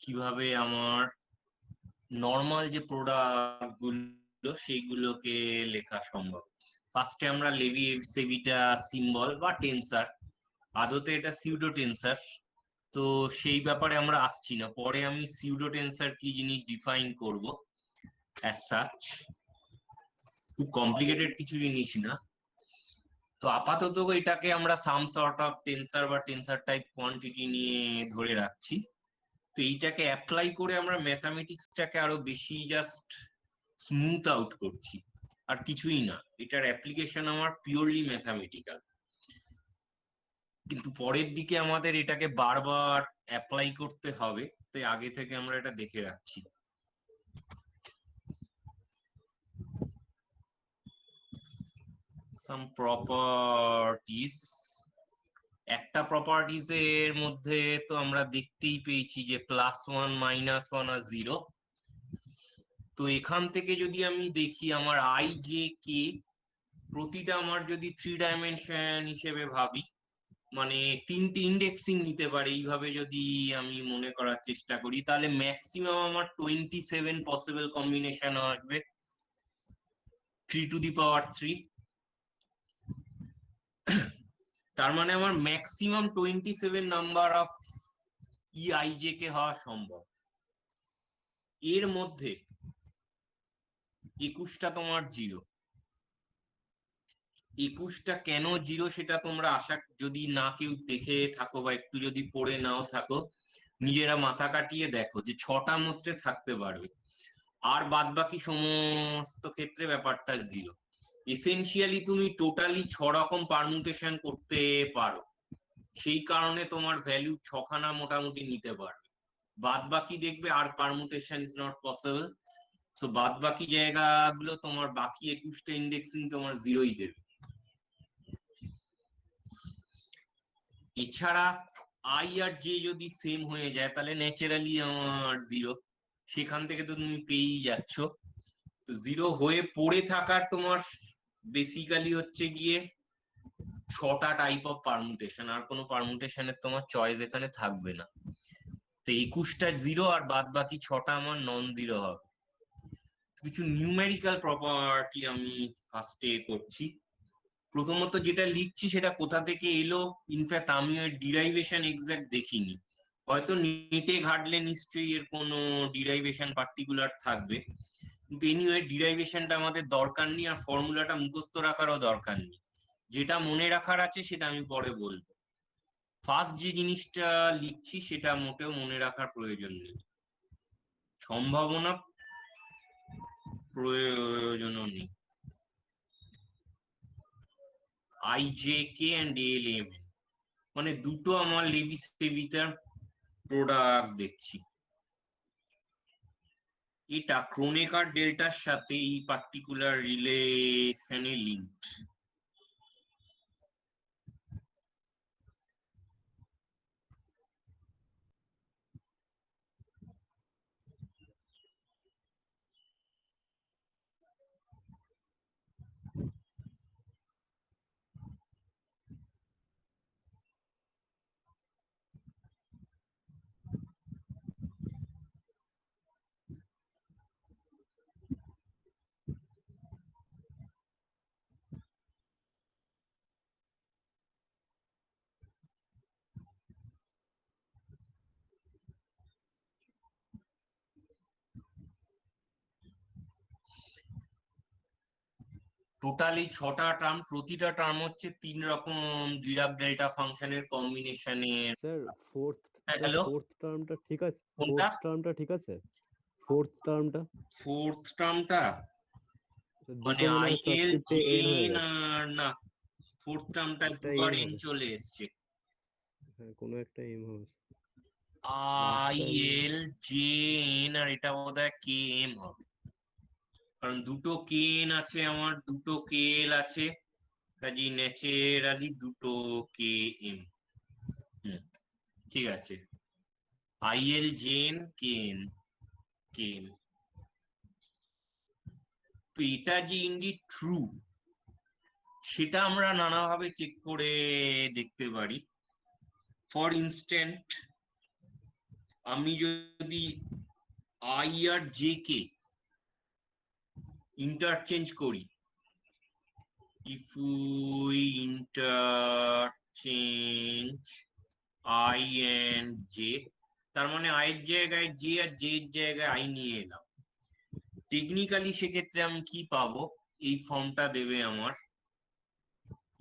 কিভাবে আমার নর্মাল যে প্রোডাক্ট গুলো সেইগুলোকে লেখা সম্ভব। ফার্স্টে আমরা লেভি সেবিটা সিম্বল বা টেন্সার, আদতে এটা সিউডো টেন্সার, তো সেই ব্যাপারে আমরা আসছি না, পরে আমি সিউডো টেন্সার কি জিনিস ডিফাইন করব। অ্যাজ সাচ খুব কমপ্লিকেটেড কিছু জিনিস না। তো আপাতত এটাকে আমরা সাম সর্ট অফ টেন্সার বা টেন্সার টাইপ কোয়ান্টিটি নিয়ে ধরে রাখছি। তো এইটাকে অ্যাপ্লাই করে আমরা ম্যাথামেটিক্সটাকে আরো বেশি জাস্ট স্মুথ আউট করছি, আর কিছুই না। এটার অ্যাপ্লিকেশন আমার পিওরলি ম্যাথামেটিক্যাল, কিন্তু পরের দিকে আমাদের এটাকে বারবার অ্যাপ্লাই করতে হবে, তাই আগে থেকে আমরা এটা দেখে রাখছি। সাম প্রপার্টিজ, একটা প্রপার্টিজ এর মধ্যে তো আমরা দেখতেই পেয়েছি যে +1 -1 আর 0। তো এখান থেকে যদি আমি দেখি আমার আই জে কে প্রতিটা আমার যদি 3 ডাইমেনশন হিসেবে ভাবি, মানে তিনটে ইন্ডেক্সিং নিতে পারে এইভাবে যদি আমি মনে করার চেষ্টা করি, তাহলে ম্যাক্সিমাম আমার 27 পসিবল কম্বিনেশন আসবে 3⁻³ তার মানে আমার ম্যাক্সিমাম 27 নাম্বার অফ ইআইজে কে হওয়া সম্ভব। এর মধ্যে 21টা তোমার 0। 21টা কেন 0 সেটা তোমরা আশা যদি না কেউ দেখে থাকো বা একটু যদি পড়ে নাও থাকো, নিজেরা মাথা কাটিয়ে দেখো যে 6টা মধ্যে থাকতে পারবে, আর বাদ বাকি সমস্ত ক্ষেত্রে ব্যাপারটা 0। এসেনশিয়ালি তুমি টোটালি 6 রকম পারমুটেশন করতে পারো, সেই কারণে তোমার ভ্যালু 6খানা মোটামুটি নিতে পারবে। বাদ বাকি দেখবে আর permutation is not possible. So বাদ বাকি জায়গাগুলো তোমার বাকি 21টা ইন্ডেক্সিং তোমার 0ই দেবে। এছাড়া আই আর জে যদি সেম হয়ে যায় তাহলে ন্যাচারালি আমার 0, সেখান থেকে তো তুমি পেয়েই যাচ্ছ। তো 0 হয়ে পড়ে থাকার তোমার বেসিক্যালি হচ্ছে গিয়ে 6টা টাইপ অফ পারমুটেশন, আর কোনো পারমুটেশনের তোমার চয়েস এখানে থাকবে না। তো 21টা 0 আর বাদ বাকি 6টা আমার নন 0 হবে। কিছু নিউমেরিক্যাল প্রপার্টি আমি ফার্স্টে করছি। প্রথমত যেটা লিখছি সেটা কোথা থেকে এলো, ইনফ্যাক্ট আমি এর ডিরাইভেশন এক্সাক্ট দেখিনি, হয়তো নেটে ঘাটলে নিশ্চয়ই এর কোনো ডিরাইভেশন পার্টিকুলার থাকবে, কিন্তু এনিওয়ে ডিরাইভেশনটা আমাদের দরকার নেই, আর ফর্মুলাটা মুখস্থ রাখারও দরকার নেই। যেটা মনে রাখার আছে সেটা আমি পরে বলবো। ফার্স্ট যে জিনিসটা লিখছি সেটা মোটেও মনে রাখার প্রয়োজন নেই, সম্ভাবনা প্রয়োজনও নেই। I J K and L M, মানে দুটো আমার লেভি সেবিটার প্রোডাক্ট দেখছি। এটা ক্রোনেকার ডেল্টার সাথে এই পার্টিকুলার রিলেশনে লিঙ্কড। টোটালি 6টা টার্ম, প্রতিটা টার্ম হচ্ছে 3 রকম ডিরাক ডেল্টা ফাংশনের কম্বিনেশনের। স্যার ফোর্থ হ্যাঁ, স্যার হ্যালো, ফোর্থ টার্মটা ঠিক আছে? কোনটা? ফোর্থ টার্মটা ঠিক আছে? ফোর্থ টার্মটা ফোর্থ টার্মটা মানে দুটো মনে আই হয় এল সাবস্ক্রিপ্টে এন হয়ে জেন, গেছে। আর না, ফোর্থ টার্মটা একটা দুবার এম এন হবে। চলে এসছে। হ্যাঁ, কোনো একটা এম হবে। আই লাস্টটা এল জে এন, আর এটা বোধহয় কে এম হবে, কারণ দুটো কে এন আছে, আমার দুটো কে এল আছে, কাজে ন্যাচারালি দুটো কে এম। হুম, ঠিক আছে। I L J N K N, K M. তো এটা যে ইনডিড ট্রু সেটা আমরা নানাভাবে চেক করে দেখতে পারি। ফর ইনস্ট্যান্ট আমি যদি I R J K interchange করি, if we interchange I and J, তার মানে I এর জায়গায় J আর J এর জায়গায় I নিয়ে এলাম, টেকনিক্যালি সেক্ষেত্রে আমি কি পাবো? এই ফর্মটা দেবে আমার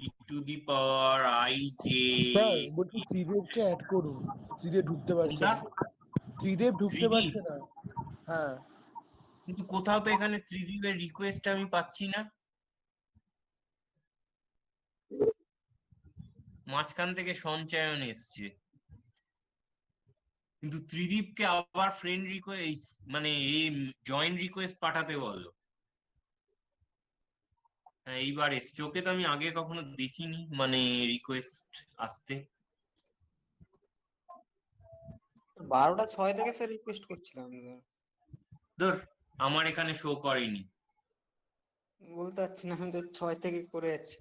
e two the power I J। Sir বলছি ত্রিদেবকে অ্যাড করুন, ত্রিদেব ঢুকতে পারছে কোনটা? না। ত্রিদেব ঢুকতে 3D? পারছে না। হ্যাঁ কিন্তু কোথাও তো এখানে 3D এর রিকোয়েস্ট আমি পাচ্ছি না, মাঝখান থেকে সঞ্চয়ন এসছে, কিন্তু ত্রিদীপকে আবার ফ্রেন্ড রিকোয়েস্ট মানে এই জয়েন রিকোয়েস্ট পাঠাতে বলো। হ্যাঁ এইবার এসছে, ওকে তো আমি আগে কখনো দেখিনি মানে রিকোয়েস্ট আসতে। 12টা 6 থেকে স্যার রিকোয়েস্ট করছিলাম, ধর আমার এখানে শো করেনি, বলতে পারছি না, আমি তো 6 থেকে করে যাচ্ছি।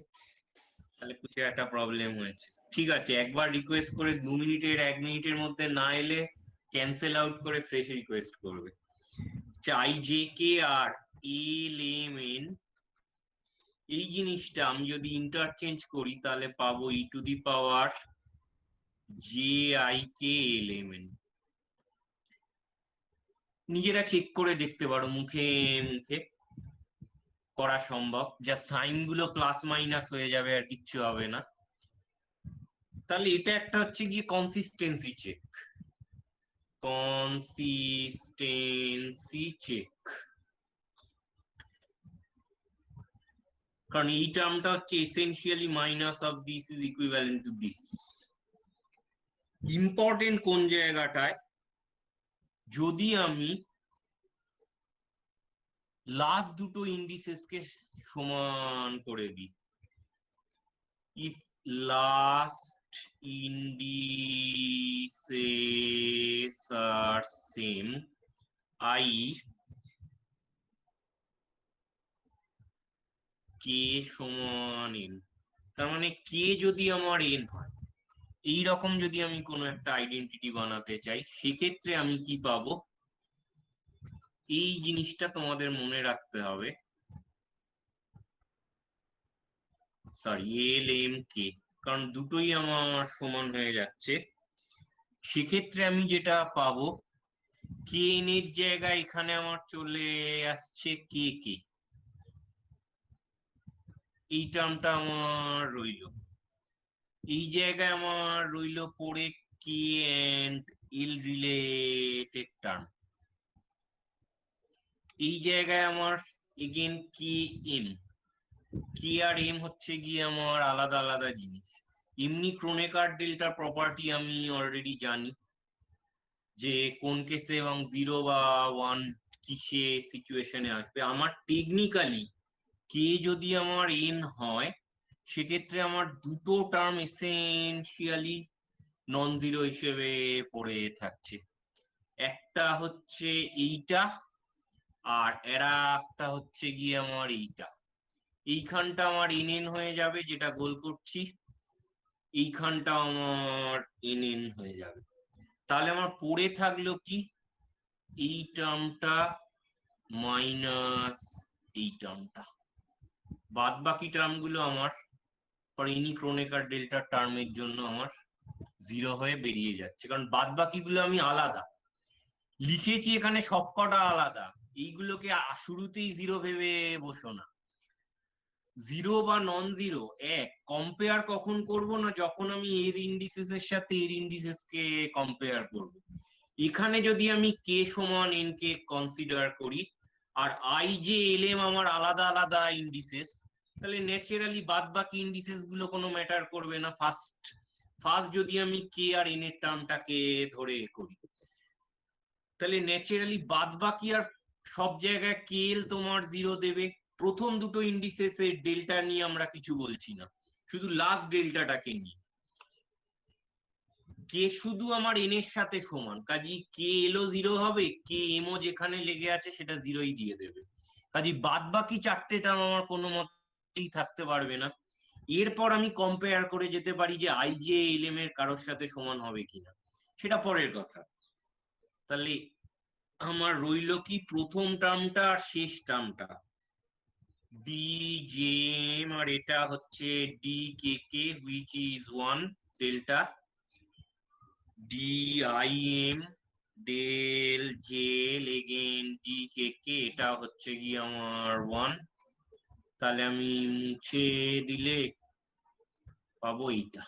তাহলে কিছু একটা প্রবলেম হয়েছে। ঠিক আছে, একবার রিকোয়েস্ট করে 2 মিনিটের 1 মিনিটের মধ্যে না এলে ক্যান্সেল আউট করে ফ্রেশ রিকোয়েস্ট করবে। চাই জে কে আর এল এম এন, এই জিনিসটা আমি যদি ইন্টারচেঞ্জ করি তাহলে পাবো E to the power J I K L M N. নিজেরা চেক করে দেখতে পারো, মুখে মুখে করা সম্ভব, যা সাইন গুলো প্লাস মাইনাস হয়ে যাবে আর কিচ্ছু হবে না। তাহলে এটা একটা হচ্ছে গিয়ে কনসিস্টেন্সি চেক, কনসিস্টেন্সি চেক, কারণ এই টার্মটা হচ্ছে essentially minus of this is equivalent to this. Important কোন জায়গাটায়, যদি আমি লাস্ট দুটো ইন্ডিসেসকে সমান করে দিই, if last indices are same, i k সমান n, তার মানে k যদি আমার n হয়, এই রকম যদি আমি কোনো একটা আইডেন্টিটি বানাতে চাই, সেক্ষেত্রে আমি কি পাবো? এই জিনিসটা তোমাদের মনে রাখতে হবে, সরি এল এম কে, কারণ দুটোই আমার সমান হয়ে যাচ্ছে। সেক্ষেত্রে আমি যেটা পাবো, কে এন এর জায়গায় এখানে আমার চলে আসছে কে কে, এই টার্মটা আমার রইলো, এই জায়গায় আমার রইলো পড়ে কে এন্ড এল রিলেটেড টার্ম, এই জায়গায় আমার এগেন কে এম, কে আর এম হচ্ছে গিয়ে আমার আলাদা আলাদা জিনিস। এমনি ক্রোনেকার ডেল্টা প্রপার্টি আমি অলরেডি জানি যে কোন কেসে এবং 0 বা 1 কিসে সিচুয়েশনে আসবে। আমার টেকনিক্যালি কে যদি আমার এন হয়, সেক্ষেত্রে আমার দুটো টার্ম এসেনশিয়ালি নন জিরো হিসেবে পড়ে থাকছে, একটা হচ্ছে এইটা আর এরা একটা হচ্ছে গিয়ে আমার এইটা, এইখানটা আমার এন এন হয়ে যাবে যেটা গোল করছি, এইখানটা আমার এন এন হয়ে যাবে। তাহলে আমার পড়ে থাকলো কি, এই টার্মটা মাইনাস এই টার্মটা, বাদ বাকি টার্ম গুলো আমার ফর এনি ক্রোনেকার ডেল্টা টার্মের জন্য আমার 0 হয়ে বেরিয়ে যাচ্ছে, কারণ বাদ বাকি গুলো আমি আলাদা লিখেছি, এখানে সবকটা আলাদা, এইগুলোকে শুরুতেই 0 ভেবে বসো না। 0 বা নন জিরো এক কম্পেয়ার কখন করব না, যখন আমি এর ইন্ডিসেস এর সাথে এর ইন্ডিসেস কে কম্পেয়ার করব। এখানে যদি আমি কে সমান এন কে কনসিডার করি আর আই জে এল এম আমার আলাদা আলাদা ইন্ডিসেস, তাহলে ন্যাচারালি বাদ বাকি ইন্ডিসেস গুলো কোনো ম্যাটার করবে না। ফার্স্ট যদি আমি কে আর এন এর টার্মটাকে ধরে করি, তাহলে ন্যাচারালি বাদ বাকি আর সব জায়গায় কে এল তোমার 0 দেবে। প্রথম দুটো ইন্ডিসেস এর ডেল্টা নিয়ে আমরা কিছু বলছি না, শুধু লাস্ট ডেল্টাটাকে নিয়ে। কে শুধু আমার এন এর সাথে সমান, কাজী কে এলও 0 হবে, কে এমও যেখানে লেগে আছে সেটা 0ই দিয়ে দেবে, কাজী বাদ বাকি চারটে টার্ম আমার কোনো মতেই থাকতে পারবে না। এরপর আমি কম্পেয়ার করে যেতে পারি যে আই জে এল এম এর কারোর সাথে সমান হবে কিনা, সেটা পরের কথা। তাহলে আমার রইলো কি প্রথম টার্মটা আর শেষ টার্মটা, ডি জে এম, আর এটা হচ্ছে D K K which is 1 delta, D I M del J L again D K K, এটা হচ্ছে কি আমার 1। তাহলে আমি মুছে দিলে পাবো এইটা।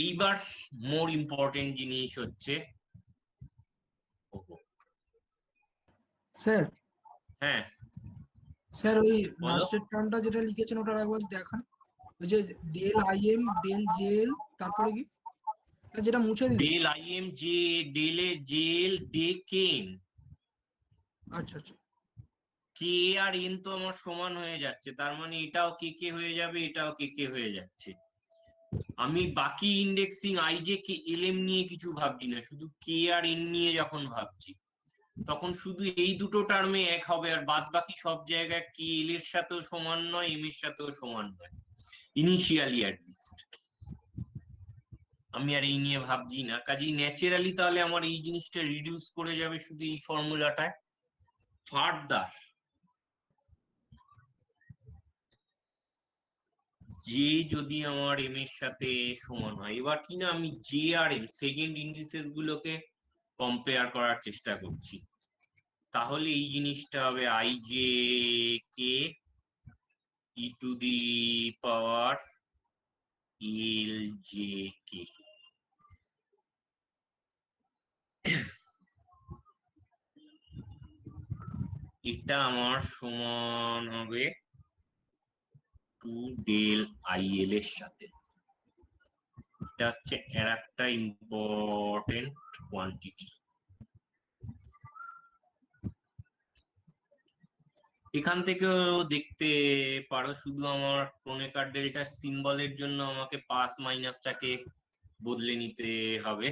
এইবার মোর ইম্পর্টেন্ট জিনিস হচ্ছে, ওহো, স্যার হ্যাঁ স্যার ওই বলো। লাস্টের টার্মটা যেটা লিখেছেন ওটা একবার দেখান। ওই যে ডেল আইএম ডেল জেল তারপরে কি যেটা মুছে দিন। ডেল আই এম জে ডেলে জেল ডে কেন, আচ্ছা আচ্ছা কে আর এন তো আমার সমান হয়ে যাচ্ছে, তার মানে এটাও কে কে হয়ে যাবে, এটাও কে কে হয়ে যাচ্ছে। আমি বাকি indexing I J K L M নিয়ে কিছু ভাবছি না, শুধু কে আর এন নিয়ে যখন ভাবছি তখন শুধু এই দুটো টার্মে এক হবে, আর বাদ বাকি সব জায়গায় কে এল এর সাথেও সমান নয়, এম এর সাথেও সমান নয়, ইনিশিয়ালি অ্যাট লিস্ট। আমি আর এই নিয়ে ভাবছি না, কাজেই ন্যাচারালি তাহলে আমার এই জিনিসটা রিডিউস করে যাবে শুধু এই ফর্মুলাটায়। ফার্দার জে যদি আমার এম এর সাথে সমান হয়, এবার কিনা আমি জে আর এম সেকেন্ড ইন্ডিসেস গুলোকে কম্পেয়ার করার চেষ্টা করছি, তাহলে এই জিনিসটা হবে I J K E to the power L J K. এটা আমার সমান হবে 2 ডেল আই এল এর সাথে। এটা হচ্ছে এর একটা ইম্পর্টেন্ট কোয়ান্টিটি। এখান থেকেও দেখতে পারো, শুধু আমার ক্রোনেকার ডেল্টা সিম্বলের জন্য আমাকে পাস মাইনাসটাকে বদলে নিতে হবে,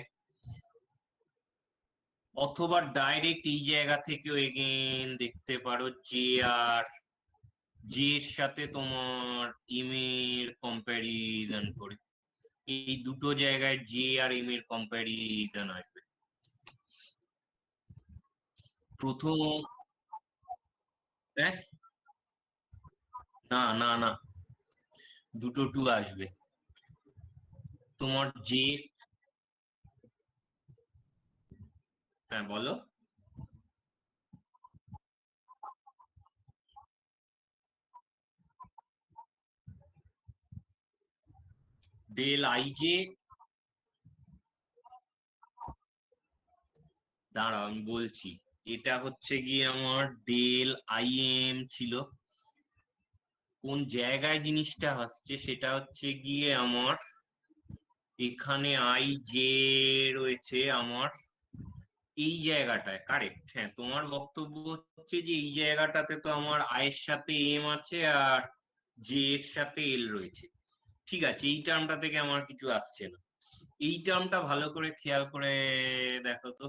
অথবা ডাইরেক্ট এই জায়গা থেকেও এগেন দেখতে পারো জে আর জে এর সাথে তোমার এম এর কম্প্যারিজন করে, এই দুটো জায়গায় জে আর এম এর কম্প্যারিজন আসবে। প্রথম না না না, দুটো টু আসবে তোমার জে। হ্যাঁ বলো। ডেল আই জে, দাঁড়াও আমি বলছি, এটা হচ্ছে গিয়ে আমার ডেল আই এম ছিল, কোন জায়গায় জিনিসটা আসছে সেটা হচ্ছে গিয়ে আমার এখানে আই জে রয়েছে আমার এই জায়গাটায়, কারেক্ট। হ্যাঁ তোমার বক্তব্য হচ্ছে যে এই জায়গাটাতে তো আমার আই এর সাথে এম আছে আর জে এর সাথে এল রয়েছে, ঠিক আছে, এই টার্মটা থেকে আমার কিছু আসছে না। এই টার্মটা ভালো করে খেয়াল করে দেখো তো,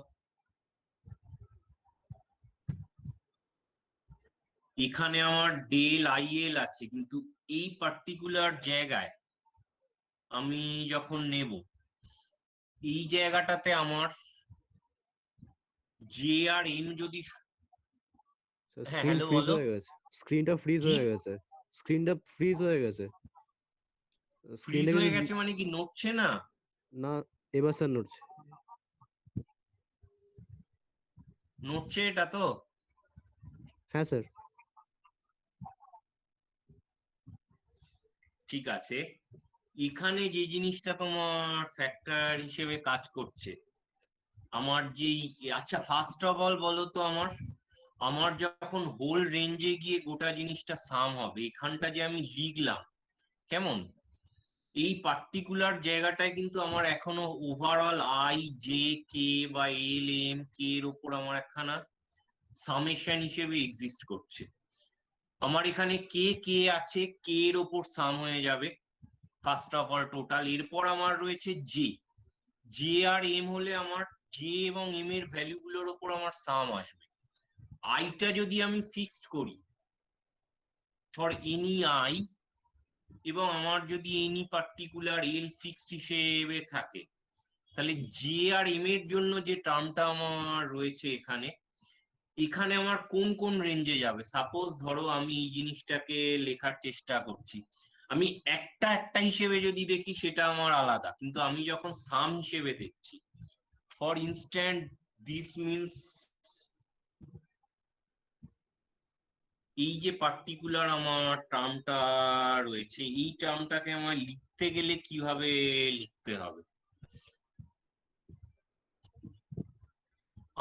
এখানে আমার ডেল আই এল আছে, কিন্তু এই পার্টিকুলার জায়গায় আমি যখন নেব এই জায়গাটাতে আমার জে আর এম যদি, হ্যাঁ স্ক্রিন হ্যালো ফ্রিজ বলো। হয়ে গেছে, স্ক্রিনটা ফ্রিজ কি হয়ে গেছে, স্ক্রিনটা ফ্রিজ হয়ে গেছে, ফ্রিজ স্ক্রিনটা হয়ে কিন্তু গেছে মানে কি নড়ছে না? না, এবার স্যার নড়ছে। নড়ছে এটা তো? হ্যাঁ স্যার। ঠিক আছে, এখানে যে জিনিসটা তোমার ফ্যাক্টর হিসেবে কাজ করছে আমার যেই, আচ্ছা ফার্স্ট অফ অল বলো তো, আমার আমার যখন হোল রেঞ্জে গিয়ে গোটা জিনিসটা সাম হবে, এখানটা যে আমি লিখলাম কেমন, এই পার্টিকুলার জায়গাটায় কিন্তু আমার এখনো ওভারঅল আই জে কে বা এল এম কে এর উপর আমার একখানা সামেশন হিসেবে এক্সিস্ট করছে। আমার এখানে কে কে আছে, কে এর ওপর সাম হয়ে যাবে ফার্স্ট অফ অল টোটাল, এরপর আমার রয়েছে জে, জে আর এম হলে আমার জে এবং এম এর ভ্যালু গুলোর ওপর আমার সাম আসবে। আইটা যদি আমি ফিক্সড করি ফর এনি আই, এবং আমার যদি এনি পার্টিকুলার এল ফিক্সড হিসেবে থাকে, তাহলে জে আর এম এর জন্য যে টার্মটা আমার রয়েছে এখানে, এখানে আমার কোন কোন রেঞ্জে যাবে? সাপোজ ধরো আমি এই জিনিসটাকে লেখার চেষ্টা করছি, আমি একটা একটা হিসেবে যদি দেখি সেটা আমার আলাদা, কিন্তু আমি যখন সাম হিসেবে দেখছি, ফর ইনস্ট্যান্ট দিস মিনস এই যে পার্টিকুলার আমার টার্মটা রয়েছে, এই টার্মটাকে আমার লিখতে গেলে কিভাবে লিখতে হবে?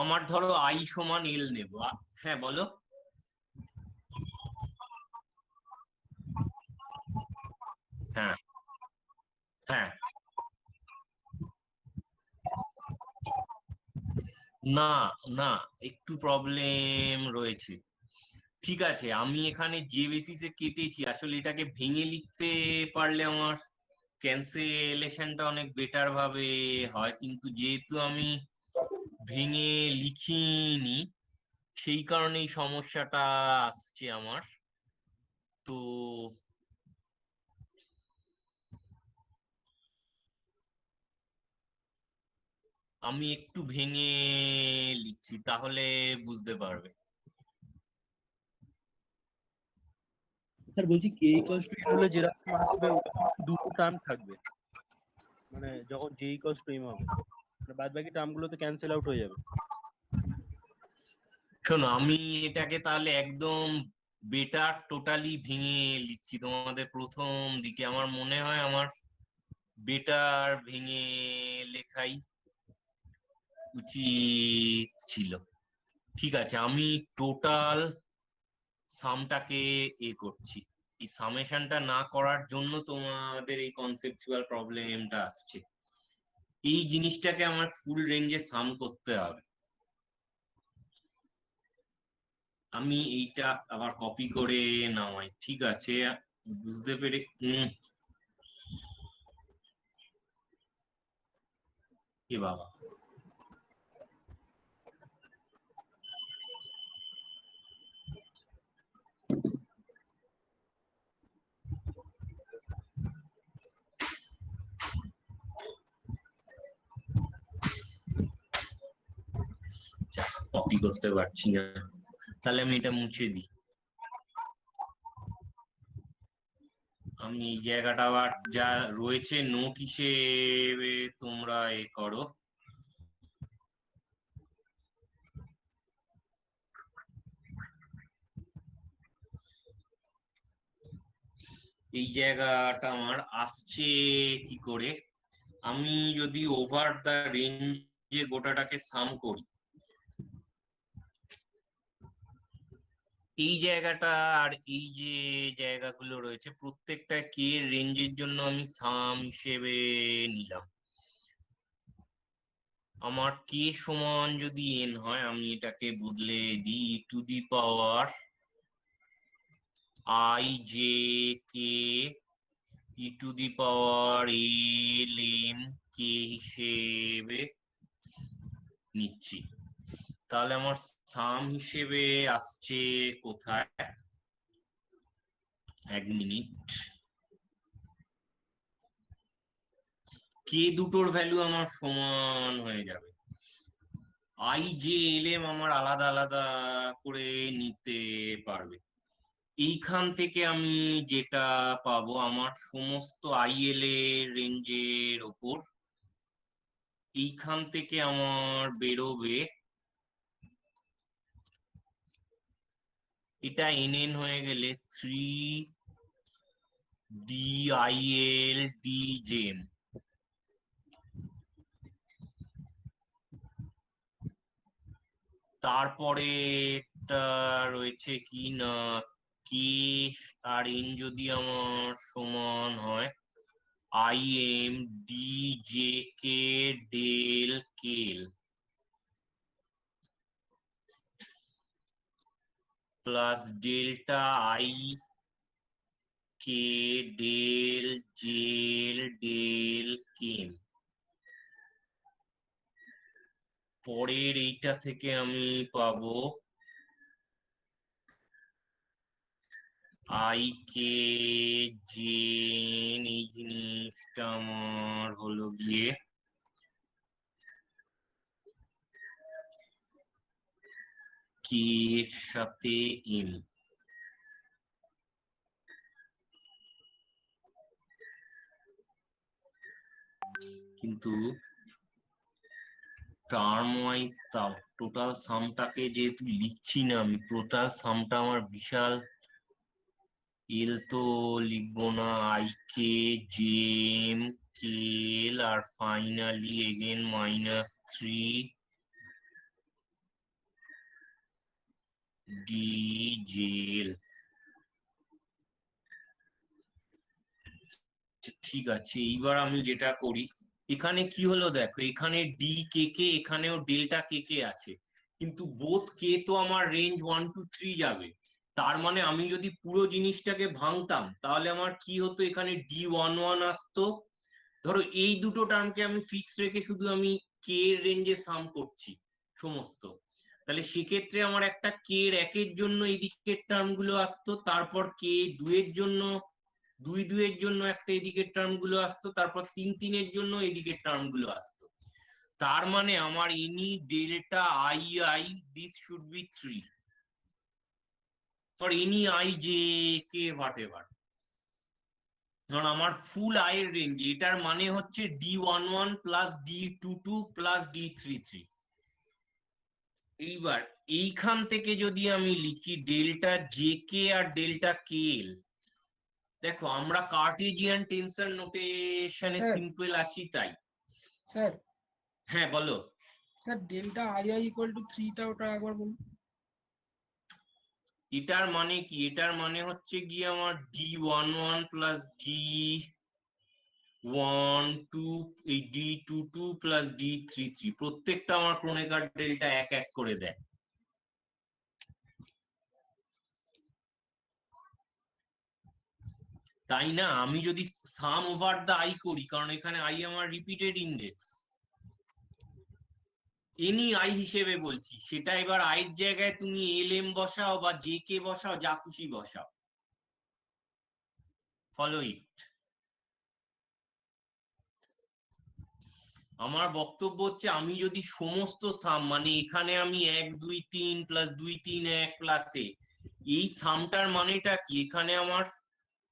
আমার ধরো আই সমান এল নেব, হ্যাঁ বলো। হ্যাঁ, হ্যাঁ, না, না, একটু প্রবলেম রয়েছে। ঠিক আছে, আমি এখানে যে বেসিসে কেটেছি, আসলে এটাকে ভেঙে লিখতে পারলে আমার ক্যান্সেলেশনটা অনেক বেটার ভাবে হয়, কিন্তু যেহেতু আমি ভেঙে লিখিনি, সেই কারণেই সমস্যাটা আসছে আমার। তো আমি একটু ভেঙে লিখছি, তাহলে বুঝতে পারবে। স্যার বলছি কে ইকুয়ালস টু এন হলে যেরকম আসবে দুটো টার্ম থাকবে, মানে যখন জে ইকুয়ালস টু এম হবে, মানে বাদ বাকি টার্ম গুলো তো ক্যান্সেল আউট হয়ে যাবে। শোনো, আমি এটাকে তাহলে একদম বেটার টোটালি ভেঙে লিখছি। তোমাদের প্রথম দিকে আমার মনে হয় আমার বেটার ভেঙে লেখাই উচিত ছিল। ঠিক আছে, আমি টোটাল সামটাকে করছি। এই সামেশনটা না করার জন্য তোমাদের এই কনসেপচুয়াল প্রবলেমটা আসছে। এই জিনিসটাকে আমার ফুল রেঞ্জে সাম করতে হবে। আমি এইটা আবার কপি করে নামাই, ঠিক আছে? বুঝতে পেরে এ বাবা, কপি করতে পারছি না, তাহলে আমি এটা মুছে দিই। আমি এই জায়গাটা আবার যা রয়েছে নোট হিসেবে তোমরা করো। এই জায়গাটা আমার আসছে কি করে? আমি যদি ওভার দা রেঞ্জে গোটাটাকে সাম করি, এই জায়গাটা আর এই যে জায়গাগুলো রয়েছে, প্রত্যেকটা কে রেঞ্জের জন্য আমি সাম হিসেবে নিলাম। আমার কে সমান যদি এন হয়, আমি এটাকে বদলে দিই to the power I J K E to the power L M K হিসেবে নিচ্ছি। তাহলে আমার সাম হিসেবে আসছে কোথায়? এক মিনিট। কে দুটোর ভ্যালু আমার সমান হয়ে যাবে, আই জে এল এম আমার আলাদা আলাদা করে নিতে পারবে। এইখান থেকে আমি যেটা পাবো, আমার সমস্ত আই এল এর রেঞ্জের ওপর এইখান থেকে আমার বেরোবে, এটা এন এন হয়ে গেলে 3 DIL DJM। তারপরে রয়েছে কি না, কে আর এন যদি আমার সমান হয় I M D J K del K L plus delta I K del J L del K M. পরের এইটা থেকে আমি পাবো আই কে জেন, এই জিনিসটা আমার হলো গিয়ে কে এর সাথে এম। কিন্তু টার্ম ওয়াইজ তাও টোটাল সামটাকে যেহেতু লিখছি না আমি, টোটাল সামটা আমার বিশাল, এল তো লিখবো না, I K J M K L আর finally again -3 D J L. ঠিক আছে, এইবার আমি যেটা করি, এখানে কি হলো দেখো, এখানে ডি কে কে, এখানেও ডেল্টা কে কে আছে, কিন্তু বোথ কে তো আমার রেঞ্জ 1 to 3 যাবে। তার মানে আমি যদি পুরো জিনিসটাকে ভাঙতাম তাহলে আমার কি হতো, এখানে D11 আসতো। ধরো এই দুটো টার্মকে আমি ফিক্স রেখে শুধু আমি কে এর রেঞ্জে সাম করছি সমস্ত, তাহলে সেক্ষেত্রে আমার একটা কে এর একের জন্য এই দিকের টার্ম গুলো আসতো, তারপর কে 2 এর জন্য 2 এর জন্য একটা এদিকের টার্ম গুলো আসতো, তারপর 3 এর জন্য এদিকের টার্ম গুলো আসতো। তার মানে আমার any delta I I this should B 3 for any I J K what ever. ধর আমার ফুল আয়ের রেঞ্জ, এটার মানে হচ্ছে D11 plus D22 plus D33। এইবার এইখান থেকে যদি আমি লিখি ডেল্টা জে কে আর ডেল্টা কে এল, দেখো আমরা কার্টেজিয়ান টেনসর নোটেশনে স্যার সিম্পল আছি তাই। স্যার হ্যাঁ বলো। Sir delta I I equal to 3 টা ওটা একবার বলুন। এটার মানে কি, এটার মানে হচ্ছে গিয়ে আমার D11 প্লাস D12 এই D22 প্লাস D33 প্রত্যেকটা আমার ক্রোনেকার ডেল্টা এক এক করে দেয়। তাই না? আমি যদি সাম ওভার দা আই করি, কারণ এখানে আই আমার রিপিটেড ইন্ডেক্স, এনি আই হিসেবে বলছি, সেটা এবার আই এর জায়গায় তুমি এল এম বসাও বা জে কে বসাও, যা খুশি বসাও। ফলো ইট। আমার বক্তব্য হচ্ছে আমি যদি সমস্ত সাম, মানে এখানে আমি 1 2 3 প্লাস 2 3 1 প্লাসে, এই সামটার মানেটা কি, এখানে আমার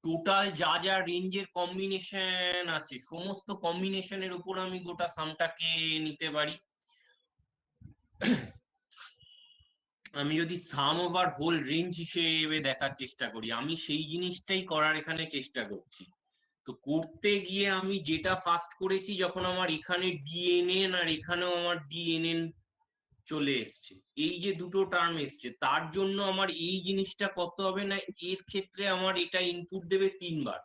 টোটাল যা যা রেঞ্জের কম্বিনেশন আছে সমস্ত কম্বিনেশনের উপর আমি গোটা সামটাকে নিতে পারি। আমি যদি সাম ওভার হোল রেঞ্জ হিসেবে দেখার চেষ্টা করি, আমি সেই জিনিসটাই করার এখানে চেষ্টা করছি। তো করতে গিয়ে আমি যেটা ফার্স্ট করেছি, যখন আমার এখানে ডিএনএন আর এখানেও আমার ডিএনএন চলে এসছে, এই যে দুটো টার্ম এসছে, তার জন্য আমার এই জিনিসটা কত হবে না, এর ক্ষেত্রে আমার এটা ইনপুট দেবে 3 বার।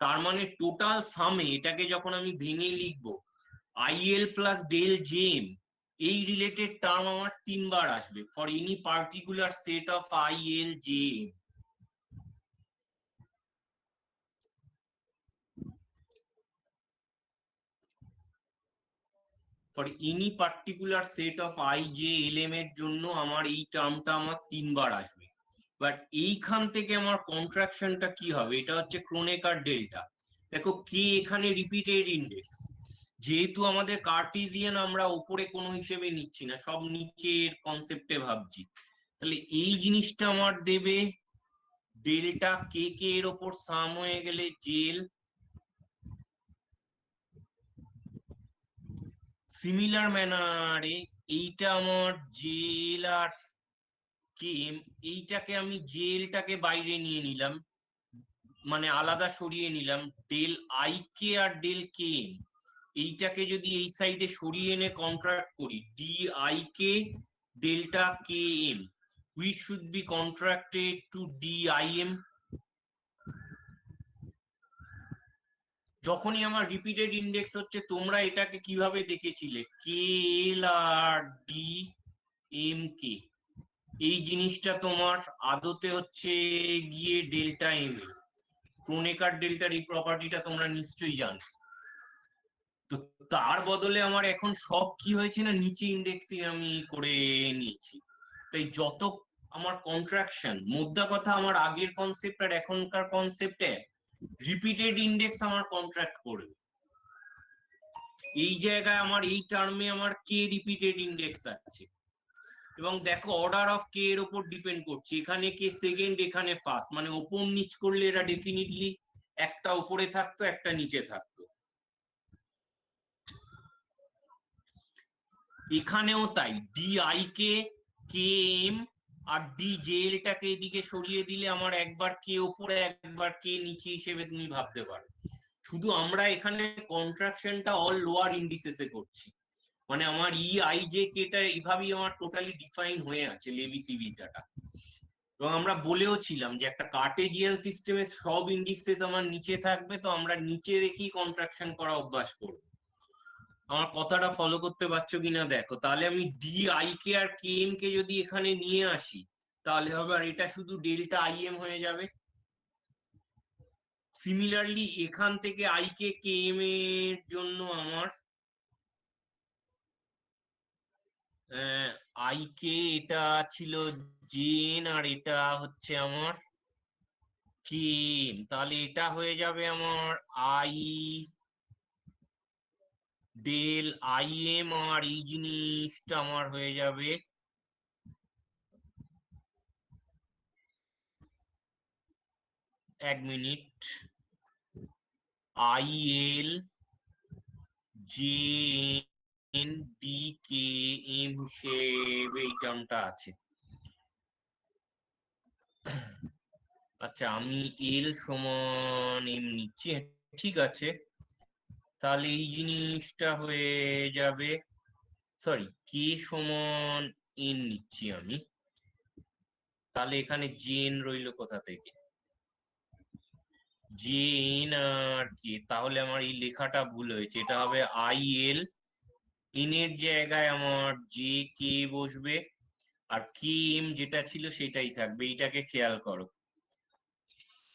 তার মানে টোটাল সামে এটাকে যখন আমি ভেঙে লিখবো, আইএল প্লাস ডেল জেম, এই রিলেটেড টার্ম আমার 3 বার আসবে for any particular set of I L J M. For any particular set of I J L M এর জন্য আমার এই টার্মটা আমার 3 বার আসবে। বাট এইখান থেকে আমার কন্ট্রাকশনটা কি হবে, এটা হচ্ছে ক্রোনেকার ডেল্টা। দেখো কে এখানে রিপিটেড ইন্ডেক্স, যেহেতু আমাদের কার্টেসিয়ান আমরা উপরে কোনো হিসেবে নিচ্ছি না, সব নিচের কনসেপ্টে ভাবছি, তাহলে এই জিনিসটা আমার দেবে ডেল্টা কে কে এর ওপর সাম হয়ে গেলে জেল। সিমিলার ম্যানারে এইটা আমার জেল আর কেম, এইটাকে আমি জেলটাকে বাইরে নিয়ে নিলাম, মানে আলাদা সরিয়ে নিলাম, ডেল আই কে আর ডেল কে এম, এইটাকে যদি এই সাইডে সরিয়ে এনে কন্ট্রাক্ট করি, D I K delta K M which should be contracted to DIM। যখনই আমার রিপিটেড ইন্ডেক্স হচ্ছে, তোমরা এটাকে কিভাবে দেখেছিলে, কে এল আর ডি এম কে, এই জিনিসটা তোমার আদতে হচ্ছে গিয়ে ডেল্টা এম এল। ক্রোনেকার ডেল্টার এই প্রপার্টিটা তোমরা নিশ্চয়ই জানো। তো তার বদলে আমার এখন সব কি হয়েছে না, নিচে ইন্ডেক্সিং আমি করে নিয়েছি। তাই যত আমার কন্ট্রাকশন, মোদ্দা কথা আমার আগের কনসেপ্ট আর এখনকার কনসেপ্টে রিপিটেড ইন্ডেক্স আমার কন্ট্রাক্ট করবে। এই জায়গায় আমার এই টার্মে আমার কে রিপিটেড ইন্ডেক্স আছে, এবং দেখো অর্ডার অফ কে এর উপর ডিপেন্ড করছে, এখানে কে সেকেন্ড এখানে ফার্স্ট, মানে ওপর নিচ করলে এটা ডেফিনিটলি একটা উপরে থাকতো একটা নিচে থাকতো। এখানেও তাই, D I K K M আর ডি জেলটাকে এদিকে সরিয়ে দিলে আমার একবার কে উপরে একবার কে নিচে হিসেবে তুমি ভাবতে পারো। শুধু আমরা এখানে কন্ট্রাকশনটা অল লোয়ার ইন্ডিসেসে করছি, মানে আমার ই আই জে কেটা এইভাবেই আমার টোটালি ডিফাইন হয়ে আছে লেভিসি বিটাটা। এবং আমরা বলেও ছিলাম যে একটা কার্টেজিয়ান সিস্টেমে সব ইন্ডিসেস আমার নিচে থাকবে, তো আমরা নিচে রেখেই কন্ট্রাকশন করা অভ্যাস করব। আমার কথাটা ফলো করতে পারছো কিনা দেখো, তাহলে আমি ডি আই কে আর কে এম কে যদি এখানে নিয়ে আসি তাহলে হবে আর এটা শুধু ডেল্টা আই এম হয়ে যাবে। সিমিলারলি এখান থেকে আই কে কে এম এর জন্য আমার আই কে এটা ছিল জেন আর এটা হচ্ছে আমার কে এম, তাহলে এটা হয়ে যাবে আমার আই ডেল আই এম আর এই জিনিসটা আমার হয়ে যাবে এক minute I L J N D K M হিসেবে এই টার্মটা আছে। আচ্ছা আমি এল সমান এম নিচ্ছি, ঠিক আছে, তাহলে এই জিনিসটা হয়ে যাবে, সরি কে সমান এন নিচ্ছি আমি, তাহলে এখানে জেন রইলো কোথা থেকে, জেন আর কে, তাহলে আমার এই লেখাটা ভুল হয়েছে, এটা হবে আই এল, এন এর জায়গায় আমার জে কে বসবে আর কে এম যেটা ছিল সেটাই থাকবে, এইটাকে খেয়াল করো,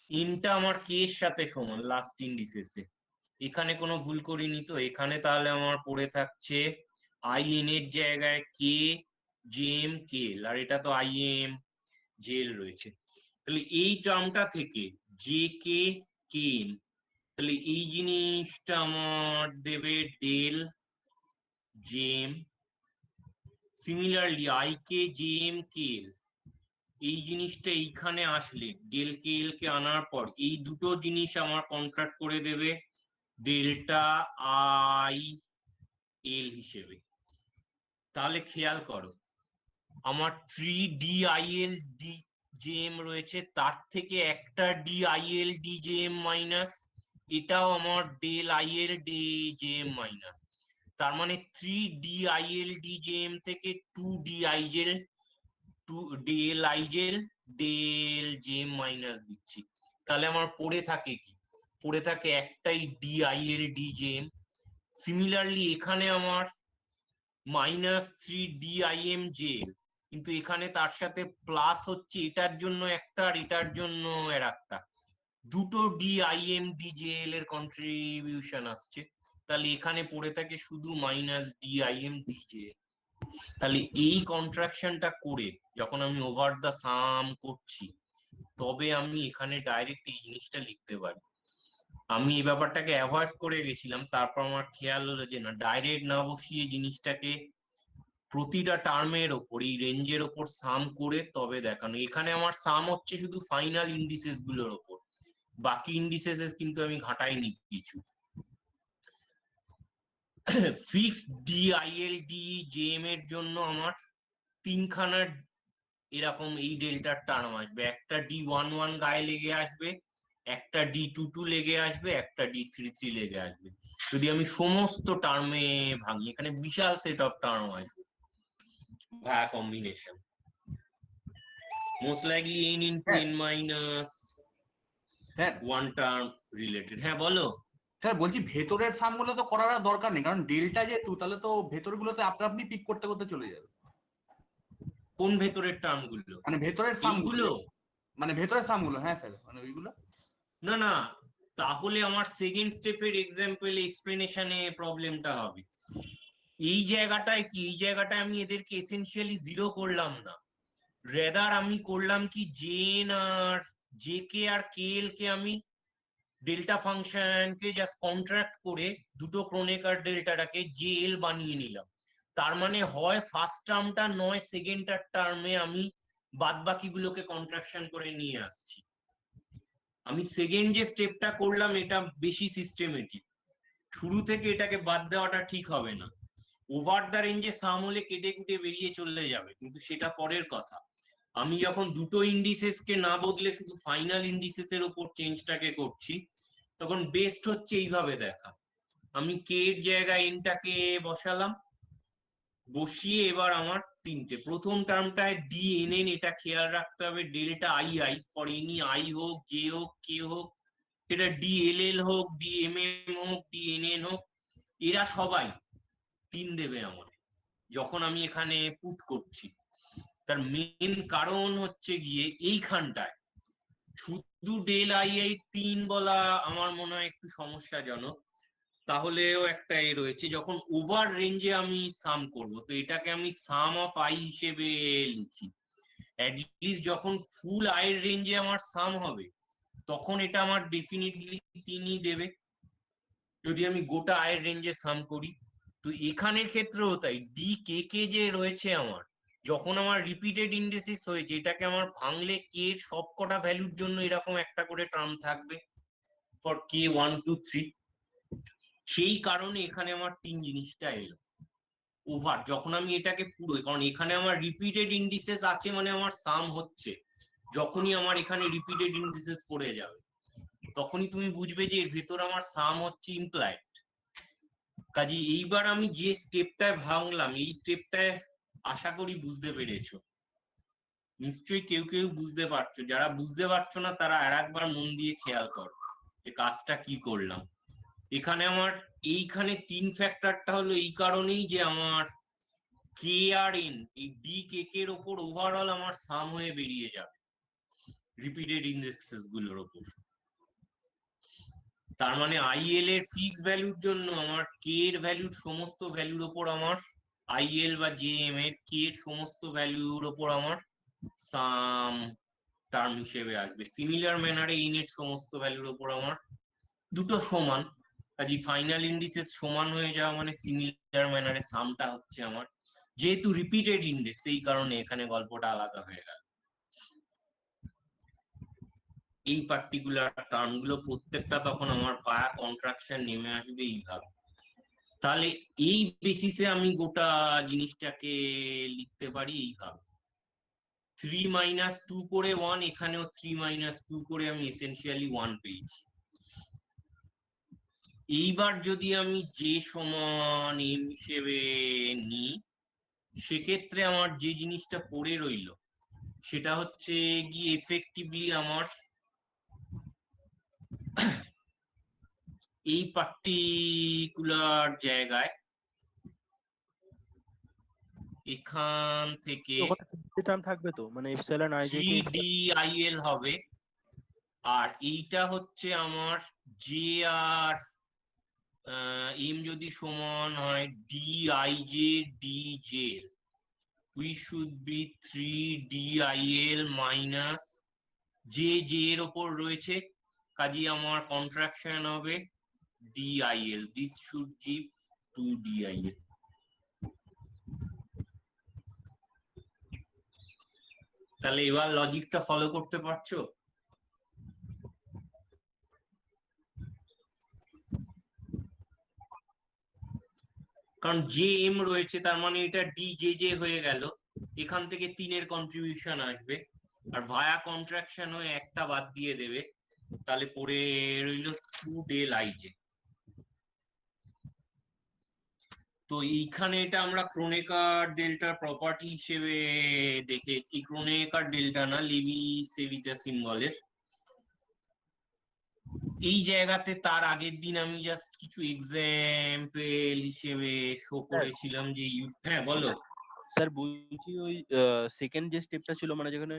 এনটা আমার কে এর সাথে সমান লাস্ট ইন্ডিসেসে, এখানে কোনো ভুল করিনি তো, এখানে তাহলে আমার পড়ে থাকছে আই এন এর জায়গায় কে জে এম কে এল, আর এটা তো আই এম জেল রয়েছে, তাহলে এই টার্মটা থেকে জে কে কে এম, তাহলে এই জিনিসটা আমার দেবে del J M, similarly I K J M K L, এই জিনিসটা এইখানে আসলে ডেল কে এল কে আনার পর এই দুটো জিনিস আমার কন্ট্রাক্ট করে দেবে ডেল্টা আই এল হিসেবে। তাহলে খেয়াল করো আমার 3DIL DJM রয়েছে, তার থেকে একটা DIL DJM মাইনাস, এটাও আমার ডেল আইএল DJM মাইনাস, তার মানে 3DIL DJM থেকে 2DIL ডেল আইজেল ডেল জেম মাইনাস দিচ্ছি, তাহলে আমার পড়ে থাকে কি, পড়ে থাকে একটাই DIL DJM। সিমিলারলি এখানে আমার -3DIM জেল, কিন্তু এখানে তার সাথে প্লাস হচ্ছে এটার জন্য একটা আর এটার জন্য এর একটা, দুটো DIM DJL এর কন্ট্রিবিউশন আসছে, তাহলে এখানে পড়ে থাকে শুধু -DIM DJL। তাহলে এই কন্ট্রাকশনটা করে যখন আমি ওভার দা সাম করছি তবে আমি এখানে ডাইরেক্ট এই জিনিসটা লিখতে পারি। আমি এই ব্যাপারটাকে অ্যাভয়েড করে গেছিলাম, তারপর আমার খেয়াল হলো যে না, ডাইরেক্ট না বসিয়ে জিনিসটাকে প্রতিটা টার্মের ওপর এই রেঞ্জের ওপর সাম করে তবে দেখানো, এখানে আমার সাম হচ্ছে শুধু ফাইনাল ইন্ডিসেস গুলোর ওপর, বাকি ইন্ডিসেস কিন্তু আমি ঘাটাইনি কিছু। ফিক্সড DIL DJM এর জন্য আমার তিনখানা এরকম এই ডেল্টার টার্ম আসবে, একটা D11 গায়ে লেগে আসবে, একটা D22 লেগে আসবে, একটা D33 লেগে আসবে, যদি আমি সমস্ত টার্মে ভাঙি এখানে বিশাল সেট অফ টার্ম আসবে via combination, most likely n into n minus sir 1 term related. হ্যাঁ বলো। স্যার বলছি ভেতরের সামগুলো তো করার আর দরকার নেই, কারণ ডেল্টা যেহেতু তাহলে তো ভেতরগুলোতে আপনা আপনি পিক করতে করতে চলে যাবে। কোন ভেতরের টার্ম গুলো? মানে ভেতরের সামগুলো, এইগুলো? মানে ভেতরের সামগুলো, হ্যাঁ স্যার, মানে ওইগুলো। না না, তাহলে আমার সেকেন্ড স্টেপের এক্সাম্পল এক্সপ্লেনেশনে প্রবলেমটা হবে। এই জায়গাটায় কি, এই জায়গাটায় আমি এদেরকে এসেনশিয়ালি জিরো করলাম না, রেদার আমি করলাম কি জেন আর জে কে আর কে এল কে আমি ডেল্টা ফাংশনকে জাস্ট কন্ট্রাক্ট করে দুটো ক্রোনেকার ডেল্টাটাকে জে এল বানিয়ে নিলাম, তার মানে হয় ফার্স্ট টার্মটা নয় সেকেন্ড টার্মে আমি বাদ বাকিগুলোকে কন্ট্রাকশন করে নিয়ে আসছি। আমি সেকেন্ড যে স্টেপটা করলাম এটা বেশি সিস্টেমেটিক, শুরু থেকে এটাকে বাদ দেওয়াটা ঠিক হবে না। ওভার দ্য রেঞ্জে সাম হলে কেটে কুটে বেরিয়ে চলে যাবে, কিন্তু সেটা পরের কথা। আমি যখন দুটো ইন্ডিসেসকে না বদলে শুধু ফাইনাল ইন্ডিসেসের উপর চেঞ্জটাকে করছি, তখন বেস্ট হচ্ছে এইভাবে দেখা। আমি কে এর জায়গায় এনটাকে বসালাম, বসিয়ে এবার আমার তিনটে, প্রথম টার্মটায় ডি এন এন, এটা খেয়াল রাখতে হবে delta I I for any I হোক, জে হোক, কে হোক, এটা ডি এল এল হোক, ডি এম এম হোক, ডি এন এন হোক, এরা সবাই 3 দেবে আমার যখন আমি এখানে পুট করছি। তার মেন কারণ হচ্ছে গিয়ে এইখানটায় শুধু ডেল আই আই 3 বলা আমার মনে হয় একটু সমস্যাজনক। তাহলেও একটা এ রয়েছে, যখন ওভার রেঞ্জে আমি সাম করব, তো এটাকে আমি সাম অফ আই হিসেবে লিখি। অ্যাটলিস্ট যখন ফুল আয়ের রেঞ্জে আমার সাম হবে, তখন এটা আমার ডেফিনিটলি 3ই দেবে যদি আমি গোটা আয়ের রেঞ্জে সাম করি। তো এখানের ক্ষেত্রেও তাই, ডি কে কে যে রয়েছে আমার, যখন আমার রিপিটেড ইন্ডিসিস হয়েছে, এটাকে আমার ভাঙলে কে এর সবকটা ভ্যালুর জন্য এরকম একটা করে টার্ম থাকবে ফর কে 1 2 3। সেই কারণে এখানে আমার 3 জিনিসটা এলো ওভার, যখন আমি এটাকে পুরো, কারণ এখানে আমার রিপিটেড ইন্ডিসেস আছে মানে আমার সাম হচ্ছে। যখনই আমার এখানে রিপিটেড ইন্ডিসেস পড়ে যাবে, তখনই তুমি বুঝবে যে এর ভেতর আমার সাম হচ্ছে ইমপ্লাইড। কাজে এইবার আমি যে স্টেপটায় ভাঙলাম, এই স্টেপটায় আশা করি বুঝতে পেরেছো। নিশ্চয়ই কেউ কেউ বুঝতে পারছো, যারা বুঝতে পারছো না তারা আরেকবার মন দিয়ে খেয়াল করো যে কাজটা কি করলাম। এখানে আমার এইখানে 3 ফ্যাক্টরটা হলো এই কারণেই যে আমার কে আর এন, এই ডি কে কে এর ওপর ওভারঅল আমার সাম হয়ে বেরিয়ে যাবে রিপিটেড ইন্ডেক্সেস গুলোর ওপর। তার মানে আইএল এর ফিক্স ভ্যালুর জন্য আমার কে এর ভ্যালুর সমস্ত ভ্যালুর ওপর আমার আইএল বা জে এম এর কে এর সমস্ত ভ্যালুর ওপর আমার সাম টার্ম হিসেবে আসবে। সিমিলার ম্যানারে এন এর সমস্ত ভ্যালুর ওপর আমার দুটো সমান, কাজে ফাইনাল ইন্ডিসেস সমান হয়ে যাওয়া মানে সিমিলার ম্যানারে সামটা হচ্ছে আমার, যেহেতু রিপিটেড ইন্ডেক্স এই কারণে এখানে গল্পটা আলাদা হয়ে গেল। এই পার্টিকুলার টার্ম গুলো প্রত্যেকটা তখন আমার ভায়া কন্ট্রাকশন নেমে আসবে এইভাবে। তাহলে এই বেসিসে আমি গোটা জিনিসটাকে লিখতে পারি এইভাবে, 3 - 2 করে 1, এখানেও 3 - 2 করে আমি এসেনশিয়ালি 1 পেয়েছি। এইবার যদি আমি যে সমান এম হিসেবে নিই, সেক্ষেত্রে আমার যে জিনিসটা পড়ে রইল সেটা হচ্ছে গিয়ে এফেক্টিভলি আমার এই পার্টিকুলার জায়গায় এখান থেকে ওখানে তিনটে টার্ম থাকবে তো, মানে epsilon I J K 3DIL হবে, আর এইটা হচ্ছে আমার জে আর এম যদি সমান হয় DIJ DJL, we should be 3DIL minus JJ এর ওপর রয়েছে, কাজে আমার কন্ট্রাকশন হবে DIL, this should give 2DIL। তাহলে এবার লজিকটা ফলো করতে পারছো? কারণ জে এম রয়েছে, তার মানে এটা ডি জে জে হয়ে গেল, এখান থেকে 3 এর কন্ট্রিবিউশন আসবে, আর ভায়া কন্ট্রাকশন হয়ে একটা বাদ দিয়ে দেবে, তাহলে পড়ে রইল 2 ডেল আইজে। তো এইখানে এটা আমরা ক্রোনেকার ডেল্টার প্রপার্টি হিসেবে দেখেছি, ক্রোনেকার ডেল্টা না, লেভি সেভিজা সিম্বলের। এই জায়গাতে তার আগের দিন আমি জাস্ট কিছু এক্সাম্পল হিসেবে শো করেছিলাম যে হ্যাঁ বলো। স্যার বলছি ওই সেকেন্ড যে স্টেপটা ছিল, মানে যেখানে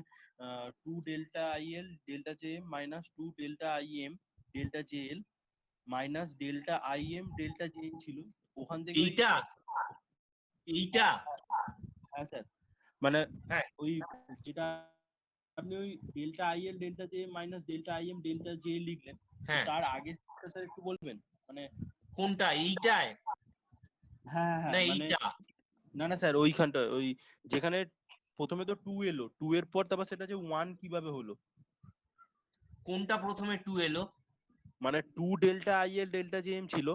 2 delta I L delta J minus 2 delta I M delta J L minus delta I M delta J ছিল, ওখান থেকে এইটা হ্যাঁ স্যার, মানে হ্যাঁ ওই যেটা আপনি ওই delta I L delta J minus delta I M delta J লিখলেন, হ্যাঁ তার আগে স্যার একটু বলবেন মানে কোনটা, এইটায় হ্যাঁ না মানে এইটা? না না স্যার, ওইখানটা ওই যেখানে প্রথমে তো 2 এলো, 2 এর পর তারপর সেটা যে 1 কিভাবে হলো? কোনটা প্রথমে 2 এলো? মানে 2 ডেল্টা আইএল ডেল্টা জেএম ছিল,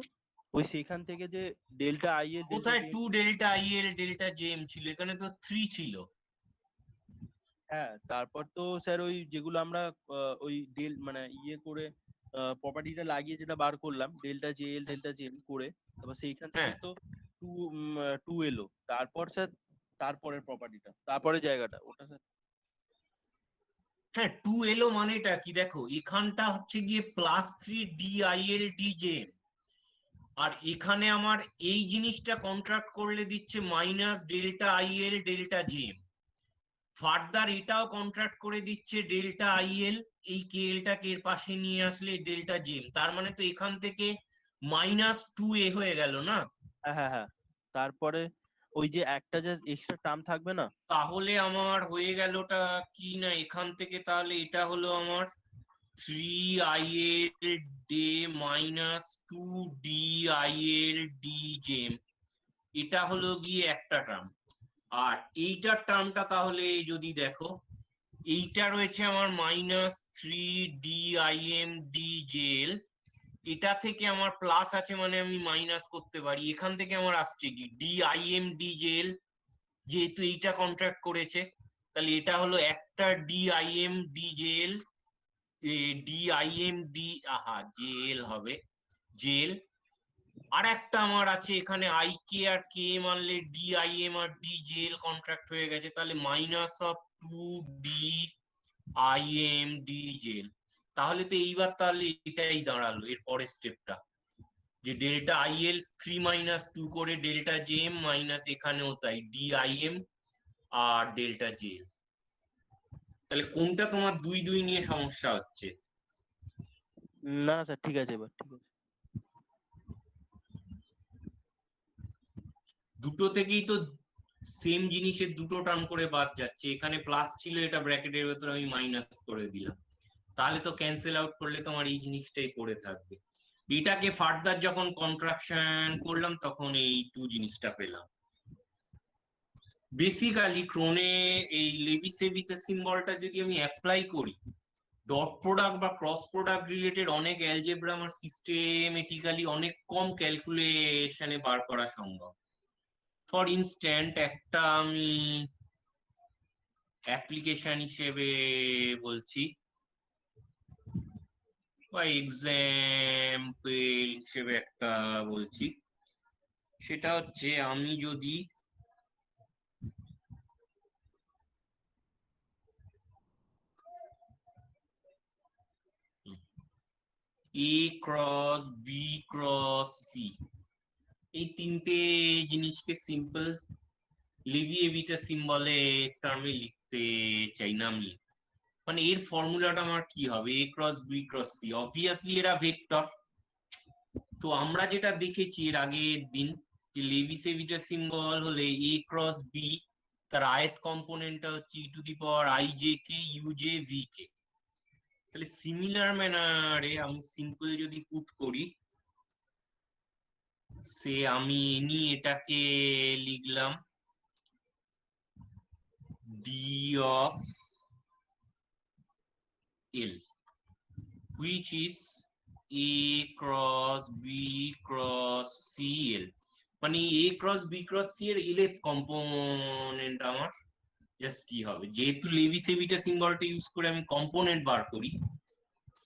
ওই সেখান থেকে যে ডেল্টা আইএল ডেল্টা কোথায় J M. 2 delta I L delta J M ছিল? এখানে তো 3 ছিল। হ্যাঁ, তারপর তো স্যার ওই যেগুলো আমরা ওই মানে ইয়ে করে প্রপার্টিটা লাগিয়ে যেটা বার করলাম ডেল্টা জেএল ডেল্টা জেএম করে, তারপর সেইখান থেকে হ্যাঁ তো 2 এলো, তারপর স্যার তারপরের প্রপার্টিটা, তারপরে জায়গাটা ওটা স্যার। হ্যাঁ 2 এলো মানেটা কি দেখো, এখানটা হচ্ছে গিয়ে +3 DIL DJM, আর এখানে আমার এই জিনিসটা কন্ট্রাক্ট করলে দিচ্ছে -ΔIL ΔJM। ফার্দার এটাও কন্ট্রাক্ট করে দিচ্ছে ডেল্টা আইএল, এই কেএলটাকে এর পাশে নিয়ে আসলে ডেল্টা জেম, তার মানে তো এখান থেকে -2A হয়ে গেল না? হ্যাঁ হ্যাঁ হ্যাঁ, তারপরে ওই যে একটা যে এক্সট্রা টার্ম থাকবে না। তাহলে আমার হয়ে গেলটা কি না, এখান থেকে তাহলে এটা হলো আমার 3IL ডে -2DIL DJM, এটা হলো গিয়ে একটা টার্ম। আর এইটার টার্মটা তাহলে যদি দেখো, এইটা রয়েছে আমার -3 DIMDJL, এটা থেকে আমার প্লাস আছে মানে আমি মাইনাস করতে পারি, এখান থেকে আমার আসছে কি DIMDJL, যেহেতু এইটা কন্ট্রাক্ট করেছে, তাহলে এটা হলো একটা DIMDJL, জেএল হবে জেল। আর একটা আমার আছে এখানে আইকে আর কে মানলে ডিআইএম আর ডিজেল কন্ট্রাক্ট হয়ে গেছে, তাহলে -2DIMDJL। তাহলে তো এইবার তাহলে এটাই দাঁড়ালো এর পরের স্টেপটা, যে ডেল্টা আইএল 3 - 2 করে ডেল্টা জেএম মাইনাস এখানেও তাই ডিআইএম আর ডেল্টা জেএল। তাহলে কোনটা তোমার 2 নিয়ে সমস্যা হচ্ছে? না না স্যার, ঠিক আছে, এবার ঠিক আছে। দুটো থেকেই তো সেম জিনিসের দুটো টার্ম করে বাদ যাচ্ছে, এখানে প্লাস ছিল, এটা ব্র্যাকেটের ভেতরে আমি মাইনাস করে দিলাম, তাহলে তো ক্যান্সেল আউট করলে তোমার এই জিনিসটাই পড়ে থাকবে। এটাকে ফার্দার যখন কন্ট্রাকশন করলাম তখন এই 2 জিনিসটা পেলাম। বেসিক্যালি ক্রোনে এই লেভিসেভিসের সিম্বলটা যদি আমি অ্যাপ্লাই করি, ডট প্রোডাক্ট বা ক্রস প্রোডাক্ট রিলেটেড অনেক অ্যালজেব্রা আমার সিস্টেমেটিক্যালি অনেক কম ক্যালকুলেশনে বার করা সম্ভব। ফর ইনস্ট্যান্ট একটা আমি অ্যাপ্লিকেশন হিসেবে বলছি, বা এক্সাম্পল হিসেবে একটা বলছি, সেটা হচ্ছে আমি যদি A cross B cross C, এই তিনটে জিনিসকে সিম্পল লেভিয়েভিটার সিম্বলে টার্মে লিখতে চাই, নাম লিখ, মানে এর ফর্মুলাটা আমার কি হবে? A cross B cross C, obviously এরা ভেক্টর। তো আমরা যেটা দেখেছি এর আগের দিন, যে লেভিসেভিটার সিম্বল হলে A ক্রস বি, তার আয়ত কম্পোনেন্টটা হচ্ছে e⁻ij_k uj_vk। তাহলে সিমিলার ম্যানারে আমি সিম্পল যদি পুট করি, সে আমি এটাকে লিখলাম d of L, which is A cross B cross CL, মানে A cross B cross C এর এলথ কম্পোনেন্ট আমার জাস্ট কি হবে, যেহেতু লেভিসেভিটা সিম্বলটা ইউজ করে আমি কম্পোনেন্ট বার করি,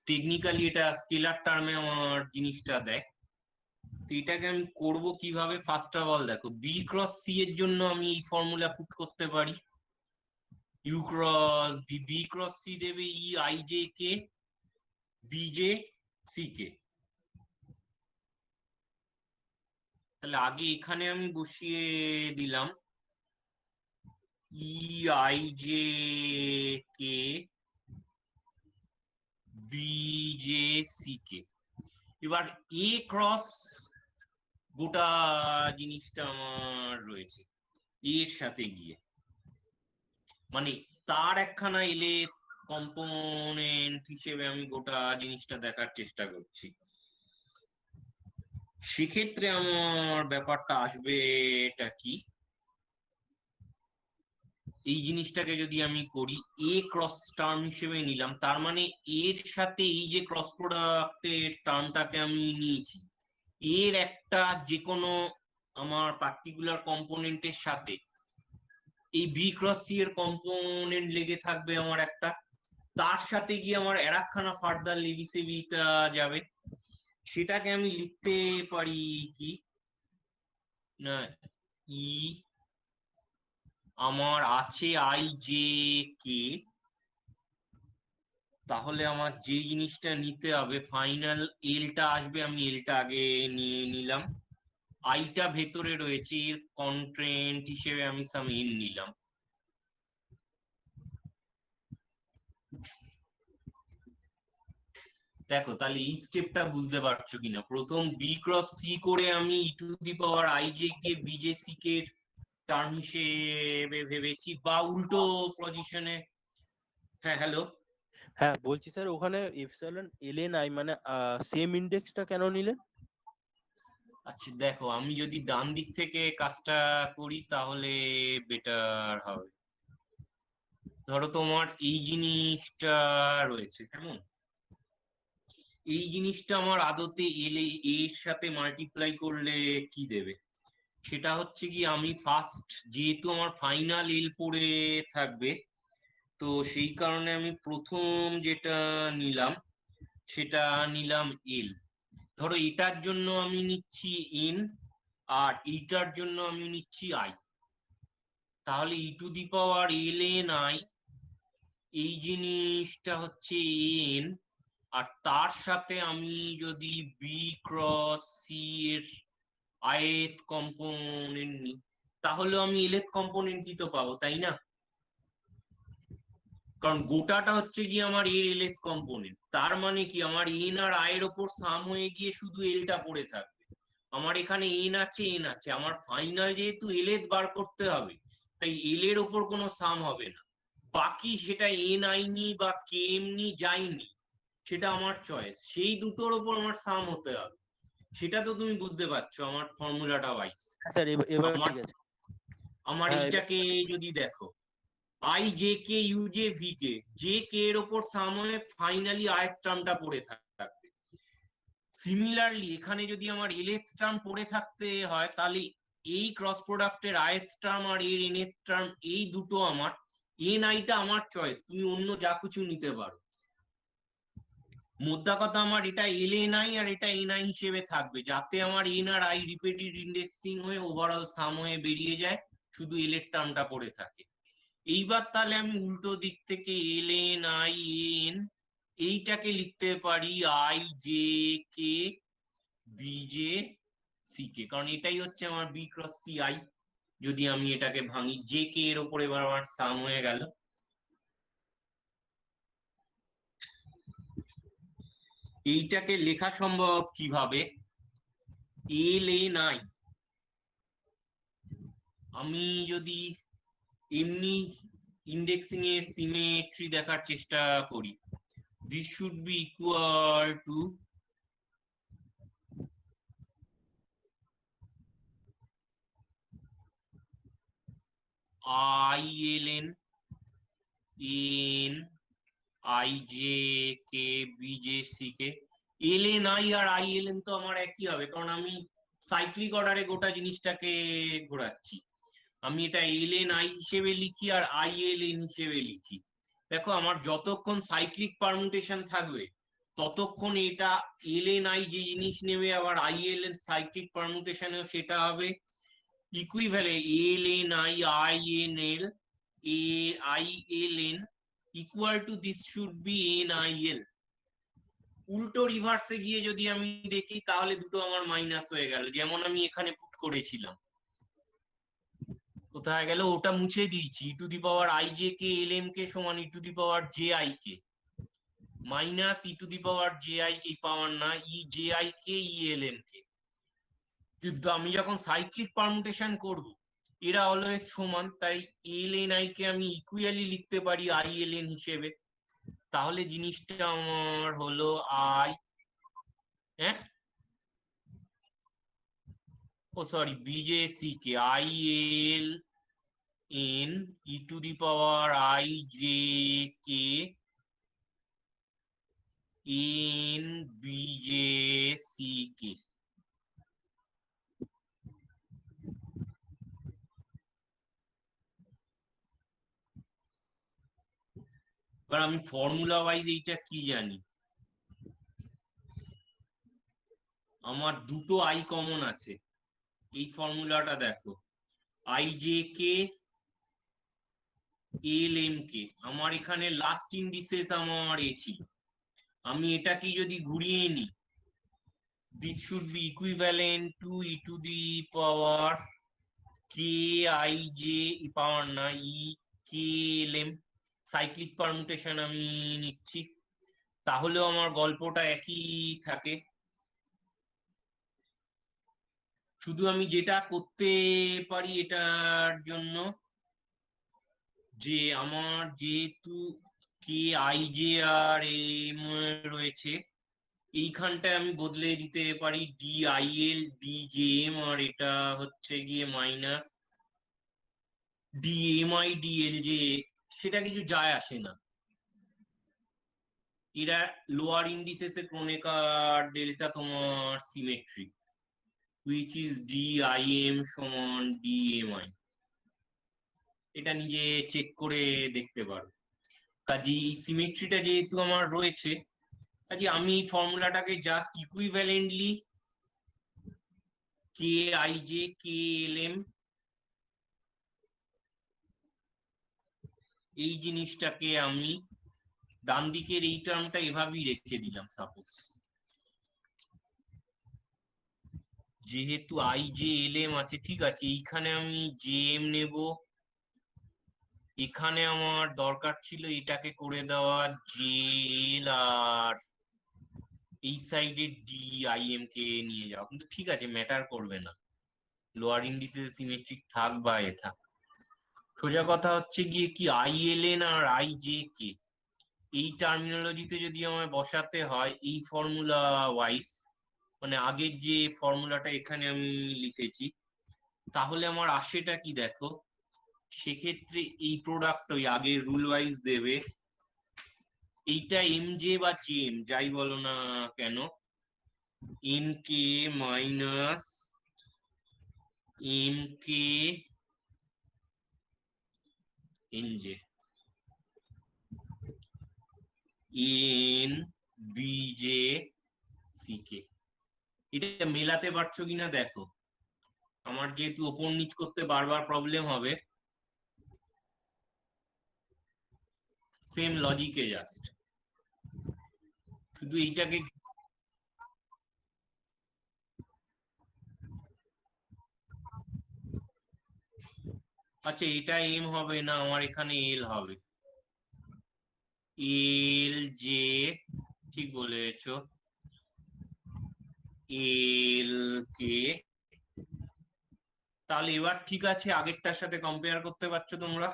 টেকনিক্যালি এটা স্কেলার টার্মে আমার জিনিসটা দেয়। তো এটাকে আমি করব কিভাবে? ফার্স্ট অফ অল দেখো, বি ক্রস সি এর জন্য আমি এই ফর্মুলা পুট করতে পারি, U cross B, B cross C দেবে EIJK BJCK। তাহলে আগে এখানে আমি বসিয়ে দিলাম EIJK BJCK। এবার A ক্রস গোটা জিনিসটা আমার রয়েছে এর সাথে গিয়ে, মানে তার একখানা এলে কম্পোনেন্ট হিসেবে আমি গোটা জিনিসটা দেখার চেষ্টা করছি। সেক্ষেত্রে আমার ব্যাপারটা আসবে এটা কি, এই জিনিসটাকে যদি আমি করি এ ক্রস টার্ম হিসেবে নিলাম, তার মানে এর সাথে এই যে ক্রস প্রোডাক্টের টার্মটাকে আমি নিয়েছি, এর একটা যে কোনো আমার পার্টিকুলার কম্পোনেন্টের সাথে এই বি ক্রস সি এর কম্পোনেন্ট লেগে থাকবে আমার একটা, তার সাথে গিয়ে আমার আরেকখানা ফার্দার লেবিসেবিটা যাবে। সেটাকে আমি লিখতে পারি কি না, ই আমার আছে আই জে কে, তাহলে আমার যে জিনিসটা নিতে হবে ফাইনাল এলটা আসবে, আমি এলটা আগে নিয়ে নিলাম, আইটা ভেতরে রয়েছে, এর কন্ট্রেন্ট হিসেবে আমি সাম এন নিলাম। দেখো তাহলে এই স্টেপটা বুঝতে পারছো কিনা, প্রথম বি ক্রস সি করে আমি E to the power I J K B J C K term হিসেবে ভেবেছি, বা উল্টো পজিশনে। হ্যাঁ হ্যালো। হ্যাঁ বলছি স্যার, ওখানে এপসাইলন এলএন আই মানে সেম ইন্ডেক্সটা কেন নিলেন? আচ্ছা দেখো, আমি যদি ডান দিক থেকে কাজটা করি তাহলে বেটার হবে। ধরো তোমার এই জিনিসটা রয়েছে, কেমন এই জিনিসটা আমার আদতে এল এর সাথে মাল্টিপ্লাই করলে কি দেবে, সেটা হচ্ছে কি আমি ফার্স্ট যেহেতু আমার ফাইনাল এল পড়ে থাকবে, তো সেই কারণে আমি প্রথম যেটা নিলাম সেটা নিলাম এল। ধরো এটার জন্য আমি নিচ্ছি এন, আর এইটার জন্য আমি নিচ্ছি আই, তাহলে E to the power L N I এই জিনিসটা হচ্ছে এন, আর তার সাথে আমি যদি বি ক্রস সি এর আইথ কম্পোনেন্ট নিই, তাহলে আমি এলএথ কম্পোনেন্টই তো পাবো, তাই না? কারণ গোটাটা হচ্ছে কি আমার এর এলএথ কম্পোনেন্ট, তার মানে কি আমার এন আর আই এর ওপর সাম হয়ে গিয়ে শুধু এলটা পড়ে থাকবে। আমার এখানে এন আছে এন আছে, আমার ফাইনাল যেহেতু এলএথ বার করতে হবে, তাই এল এর ওপর কোনো সাম হবে না, বাকি সেটা এন আই নি বা কে এম নি যাইনি, সেটা আমার চয়েস, সেই দুটোর ওপর আমার সাম হতে হবে। সেটা তো তুমি বুঝতে পারছো আমার ফর্মুলাটা ওয়াইজ। স্যার এবার আমার ঠিক আছে। আমার হ্যাঁ এইটাকে যদি দেখো, I J K U J V K, J K এর ওপর সাম হয়ে ফাইনালি আয়ত টার্মটা পড়ে থাকবে। সিমিলারলি এখানে যদি আমার এলএথ টার্ম পড়ে থাকতে হয়, তাহলে এই ক্রস প্রোডাক্টের আয়ত টার্ম আর এর এনএথ টার্ম এই দুটো আমার, এন আইটা আমার চয়েস, তুমি অন্য যা কিছু নিতে পারো। মোদ্দা কথা আমার এটা এল এন আই আর এটা এন আই হিসেবে থাকবে, যাতে আমার এন আর আই রিপিটেড ইন্ডেক্সিং হয়ে ওভারঅল সাম হয়ে বেরিয়ে যায়, শুধু এল এর টার্মটা পড়ে থাকে। এইবার তাহলে আমি উল্টো দিক থেকে এল এন আই এন এইটাকে লিখতে পারি I J K B J C K, কারণ এটাই হচ্ছে আমার বি ক্রস সি আই। যদি আমি এটাকে ভাঙি, জে কে এর উপরে এবার আমার সাম হয়ে গেল। এইটাকে লেখা সম্ভব কিভাবে, এল এন আই আমি যদি এমনি ইন্ডেক্সিং এর সিমেট্রি দেখার চেষ্টা করি, this should be equal to ILN in IJK BJCK, LNI R ILN তো আমার একই হবে, কারণ আমি সাইক্লিক অর্ডারে গোটা জিনিসটাকে ঘোরাচ্ছি। আমি এটা LNI হিসেবে লিখি আর ILN হিসেবে লিখি। দেখো আমার যতক্ষণ সাইক্লিক পারমুটেশন থাকবে ততক্ষণ এটা LNI যে জিনিস নেবে, আবার ILN সাইক্লিক পারমুটেশনেও সেটা হবে equivalent, LNI INL ILN equal to this should be NIL। উল্টো রিভার্সে গিয়ে যদি আমি দেখি তাহলে দুটো আমার মাইনাস হয়ে গেল, যেমন আমি এখানে পুট করেছিলাম, কোথায় গেল ওটা মুছে দিয়েছি, E to the power I J K L M K সমান E to the power J I K minus E to the power J I K power না E J I K E L M K. কিন্তু আমি যখন cyclic permutation করব এরা always সমান, তাই এল N I K আমি ইকুয়ালি লিখতে পারি আই এল এন হিসেবে। তাহলে জিনিসটা আমার হলো আই, হ্যাঁ ও sorry B J C K I L n e to the power I j k n b j c k। এবার আমি ফর্মুলা ওয়াইজ এইটা কি জানি, আমার দুটো আই কমন আছে। এই ফর্মুলাটা দেখো, I J K L M K, আমার এখানে লাস্ট ইন্ডিসেস আমার ছিল। আমি এটাকে যদি ঘুরিয়ে নিই, this should be equivalent to E to the power K I J, power না, E K L M, cyclic permutation আমি নিচ্ছি, তাহলেও আমার গল্পটা একই থাকে। শুধু আমি যেটা করতে পারি এটার জন্য, যে আমার যেহেতু K I J R M রয়েছে, এইখানটায় আমি বদলে দিতে পারি D I L D J M, আর এটা হচ্ছে গিয়ে minus D M I D L J, সেটা কিছু যায় আসে না। এরা লোয়ার ইন্ডিসেসে ক্রোনেকার ডেল্টা তোমার symmetric, which is D I M সমান ডি এম আই। এটা নিজে চেক করে দেখতে পারো। কাজে এই সিমেট্রিটা যেহেতু আমার রয়েছে, কাজে আমি এই ফর্মুলাটাকে just equivalently K I J K L M, এই জিনিসটাকে আমি ডান দিকের এই টার্মটা এভাবেই রেখে দিলাম। সাপোজ যেহেতু আই জে এল এম আছে, ঠিক আছে, এইখানে আমি জে এম নেব, এখানে আমার দরকার ছিল এটাকে করে দেওয়া জে এল, আর এই সাইডে ডি আই এম কে নিয়ে যাওয়া, কিন্তু ঠিক আছে, ম্যাটার করবে না, লোয়ার ইন্ডিসেস সিমেট্রিক থাক বা এ থাক। সোজা কথা হচ্ছে গিয়ে কি, আই এল এন আর আই জে কে এই টার্মিনোলজিতে যদি আমায় বসাতে হয় এই ফর্মুলা ওয়াইজ, মানে আগের যে ফর্মুলাটা এখানে আমি লিখেছি, তাহলে আমার আশেটা কি দেখো, সেক্ষেত্রে এই প্রোডাক্ট ওই আগের রুল ওয়াইজ দেবে, এইটা এম জে বা জে এম যাই বলো না কেন, N K minus M K N J N B J C K. এটা মেলাতে পারছো কিনা দেখো, আমার যেহেতু ওপর নিচ করতে বারবার প্রবলেম হবে, সেম লজিকে জাস্ট শুধু এইটাকে, আচ্ছা এটা এম হবে না, আমার এখানে এল হবে, এল জে, ঠিক বলেছো, এল কে। তাহলে এবার ঠিক আছে, আগেরটার সাথে কম্পেয়ার করতে পারছো তোমরা?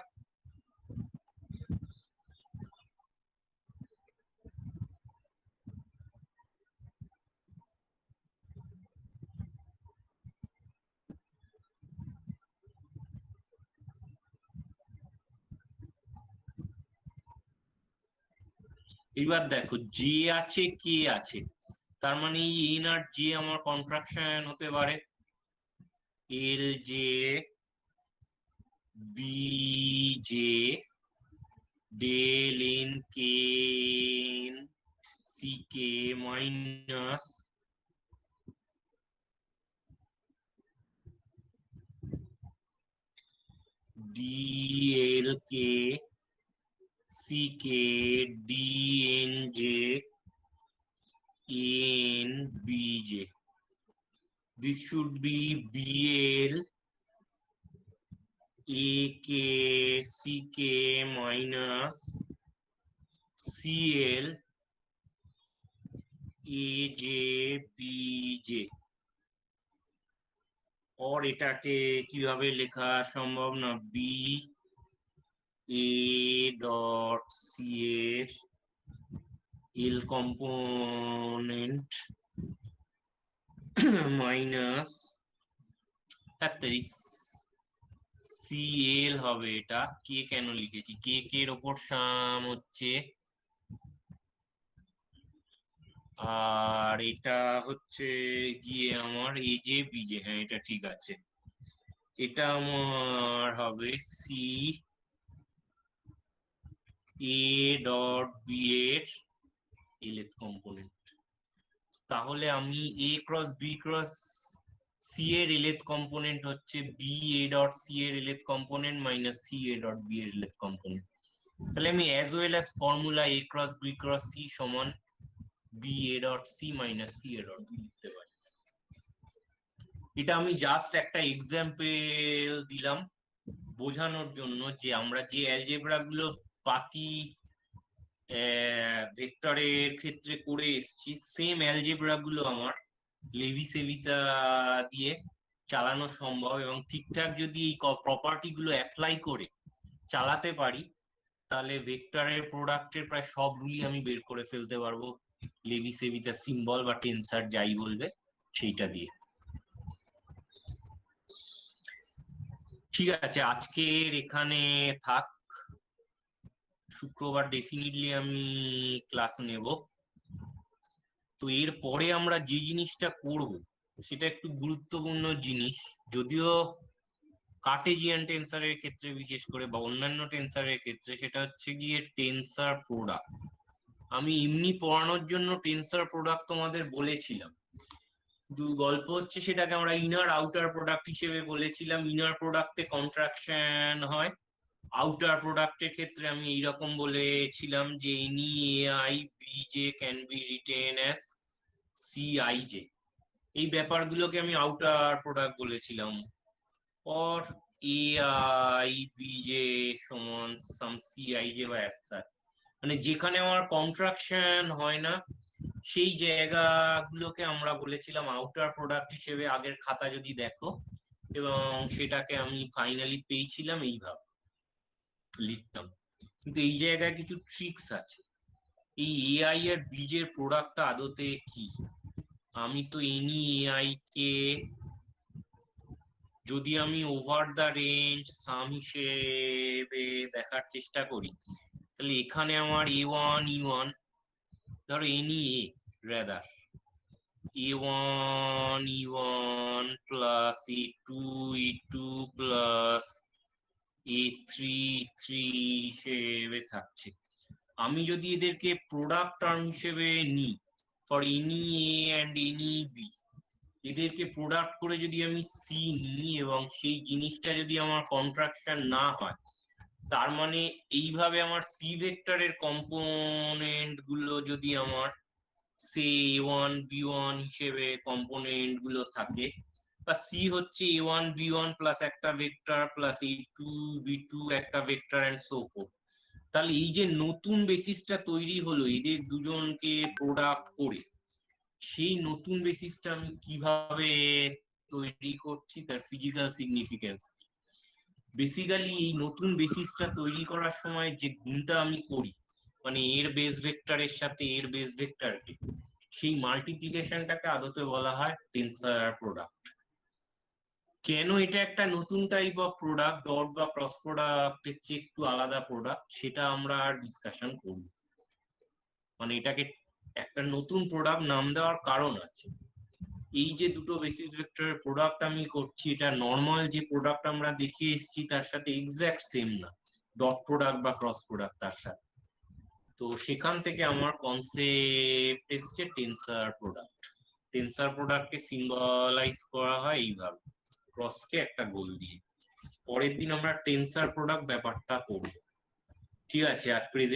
এবার দেখো জে আছে কে আছে, তার মানে এই এন আর জে আমার কন্ট্রাকশন হতে পারে, L J B J del N K N C K minus D L K C K D N J N B J. This should be BL AK CK minus CL AJ BJ। और এটাকে কিভাবে লেখা সম্ভব না, B A dot C এর এল component minus CL হবে এটা, কে কেন লিখেছি, কে এর ওপর সাম হচ্ছে, আর এটা হচ্ছে গিয়ে আমার এজে বিজে, হ্যাঁ এটা ঠিক আছে। এটা আমার হবে সি এ ডট বি এর এলএথ কম্পোনেন্ট। তাহলে আমি A cross B cross C এর এলএথ কম্পোনেন্ট হচ্ছে বি এ ডট সি এর Lth component minus C A dot B এর এলএথ কম্পোনেন্ট। তাহলে আমি as well as formula A cross B cross C সমান B A dot C minus C A dot B লিখতে পারি। এটা আমি just একটা এক্সাম্পল দিলাম বোঝানোর জন্য যে আমরা যে অ্যালজেব্রা গুলো পাতি ভেক্টরের ক্ষেত্রে করে এসেছি, সেম অ্যালজেব্রা গুলো আমার লেভি সেভিতা দিয়ে চালানো সম্ভব, এবং ঠিকঠাক যদি এই প্রপার্টি গুলো অ্যাপ্লাই করে চালাতে পারি তাহলে ভেক্টরের প্রোডাক্টের প্রায় সব রুলই আমি বের করে ফেলতে পারবো লেভি সেভিতা সিম্বল বা টেনসার যাই বলবে সেইটা দিয়ে। ঠিক আছে, আজকের এখানে থাক, শুক্রবার ডেফিনেটলি আমি ক্লাস নেব। তো এর পরে আমরা যে জিনিসটা করব সেটা একটু গুরুত্বপূর্ণ জিনিস, যদিও কার্টেজিয়ান টেন্সারের ক্ষেত্রে বিশেষ করে বা অন্যান্য টেন্সারের ক্ষেত্রে, সেটা হচ্ছে গিয়ে টেন্সার প্রোডাক্ট। আমি এমনি পড়ানোর জন্য টেন্সার প্রোডাক্ট তোমাদের বলেছিলাম, গল্প হচ্ছে সেটাকে আমরা ইনার আউটার প্রোডাক্ট হিসেবে বলেছিলাম। ইনার প্রোডাক্টে কন্ট্রাকশন হয়, আউটার প্রোডাক্টের ক্ষেত্রে আমি এইরকম বলেছিলাম যে any AI BJ can be written as CIJ. এই ব্যাপারগুলোকে আমি আউটার প্রোডাক্ট বলেছিলাম। or AI bj সমান সাম CIJ বা অ্যাসার, মানে যেখানে আমার কন্ট্রাকশন হয় না সেই জায়গাগুলোকে আমরা বলেছিলাম আউটার প্রোডাক্ট হিসেবে আগের খাতা যদি দেখো, এবং সেটাকে আমি ফাইনালি পেয়েছিলাম এইভাবে লিখতাম। কিন্তু এই জায়গায় কিছু ট্রিক্স আছে। এই এআই আর বীজের প্রোডাক্টটা আদতে কি? আমি তো এনি এআই কে যদি আমি ওভার দ্য রেঞ্জ সাম হিসেবে দেখার চেষ্টা করি, তাহলে এখানে আমার A1 E1, ধরো any A rather A1 E1 plus A2 E2 plus A3 E3 হিসেবে থাকছে। আমি যদি এদেরকে প্রোডাক্ট টার্ম হিসেবে নিই for any A and any B, এদেরকে প্রোডাক্ট করে যদি আমি সি নিই এবং সেই জিনিসটা যদি আমার কন্ট্রাকশন না হয়, তার মানে এইভাবে আমার সি ভেক্টরের কম্পোনেন্ট গুলো যদি আমার সে A1 B1 হিসেবে কম্পোনেন্ট গুলো থাকে, বা সি হচ্ছে A1 B1 প্লাস একটা ভেক্টর প্লাস A2 B2 একটা ভেক্টর এন্ড সো ফোর্থ, তাহলে এই যে নতুন বেসিসটা তৈরি হলো এদের দুজনকে প্রোডাক্ট করে, সেই নতুন বেসিসটা আমি কিভাবে তৈরি করছি তার ফিজিক্যাল সিগনিফিকেন্স। বেসিক্যালি এই নতুন বেসিসটা তৈরি করার সময় যে গুণটা আমি করি, মানে এর বেস ভেক্টরের সাথে এর বেস ভেক্টরকে, সেই মাল্টিপ্লিকেশনটাকে আদতে বলা হয় টেনসর প্রোডাক্ট। কেন এটা একটা নতুন টাইপ অফ প্রোডাক্ট, ডট বা ক্রস প্রোডাক্টের চেয়ে একটু আলাদা প্রোডাক্ট, সেটা আমরা ডিসকাশন করব। মানে এটাকে একটা নতুন প্রোডাক্ট নাম দেওয়ার কারণ আছে। এই যে দুটো বেসিস ভেক্টরের প্রোডাক্ট আমি করছি, এটা নর্মাল যে প্রোডাক্ট আমরা দেখে এসেছি তার সাথে এক্স্যাক্ট সেম না, ডট প্রোডাক্ট বা ক্রস প্রোডাক্ট তার সাথে। তো সেখান থেকে আমার কনসেপ্ট এসছে টেনসর প্রোডাক্ট। টেনসর প্রোডাক্টকে সিম্বলাইজ করা হয় এইভাবে, ক্রসকে একটা গোল দিয়ে। পরের দিন আমরা টেনসর প্রোডাক্ট ব্যাপারটা করব। ঠিক আছে, আজ প্রেজেন্ট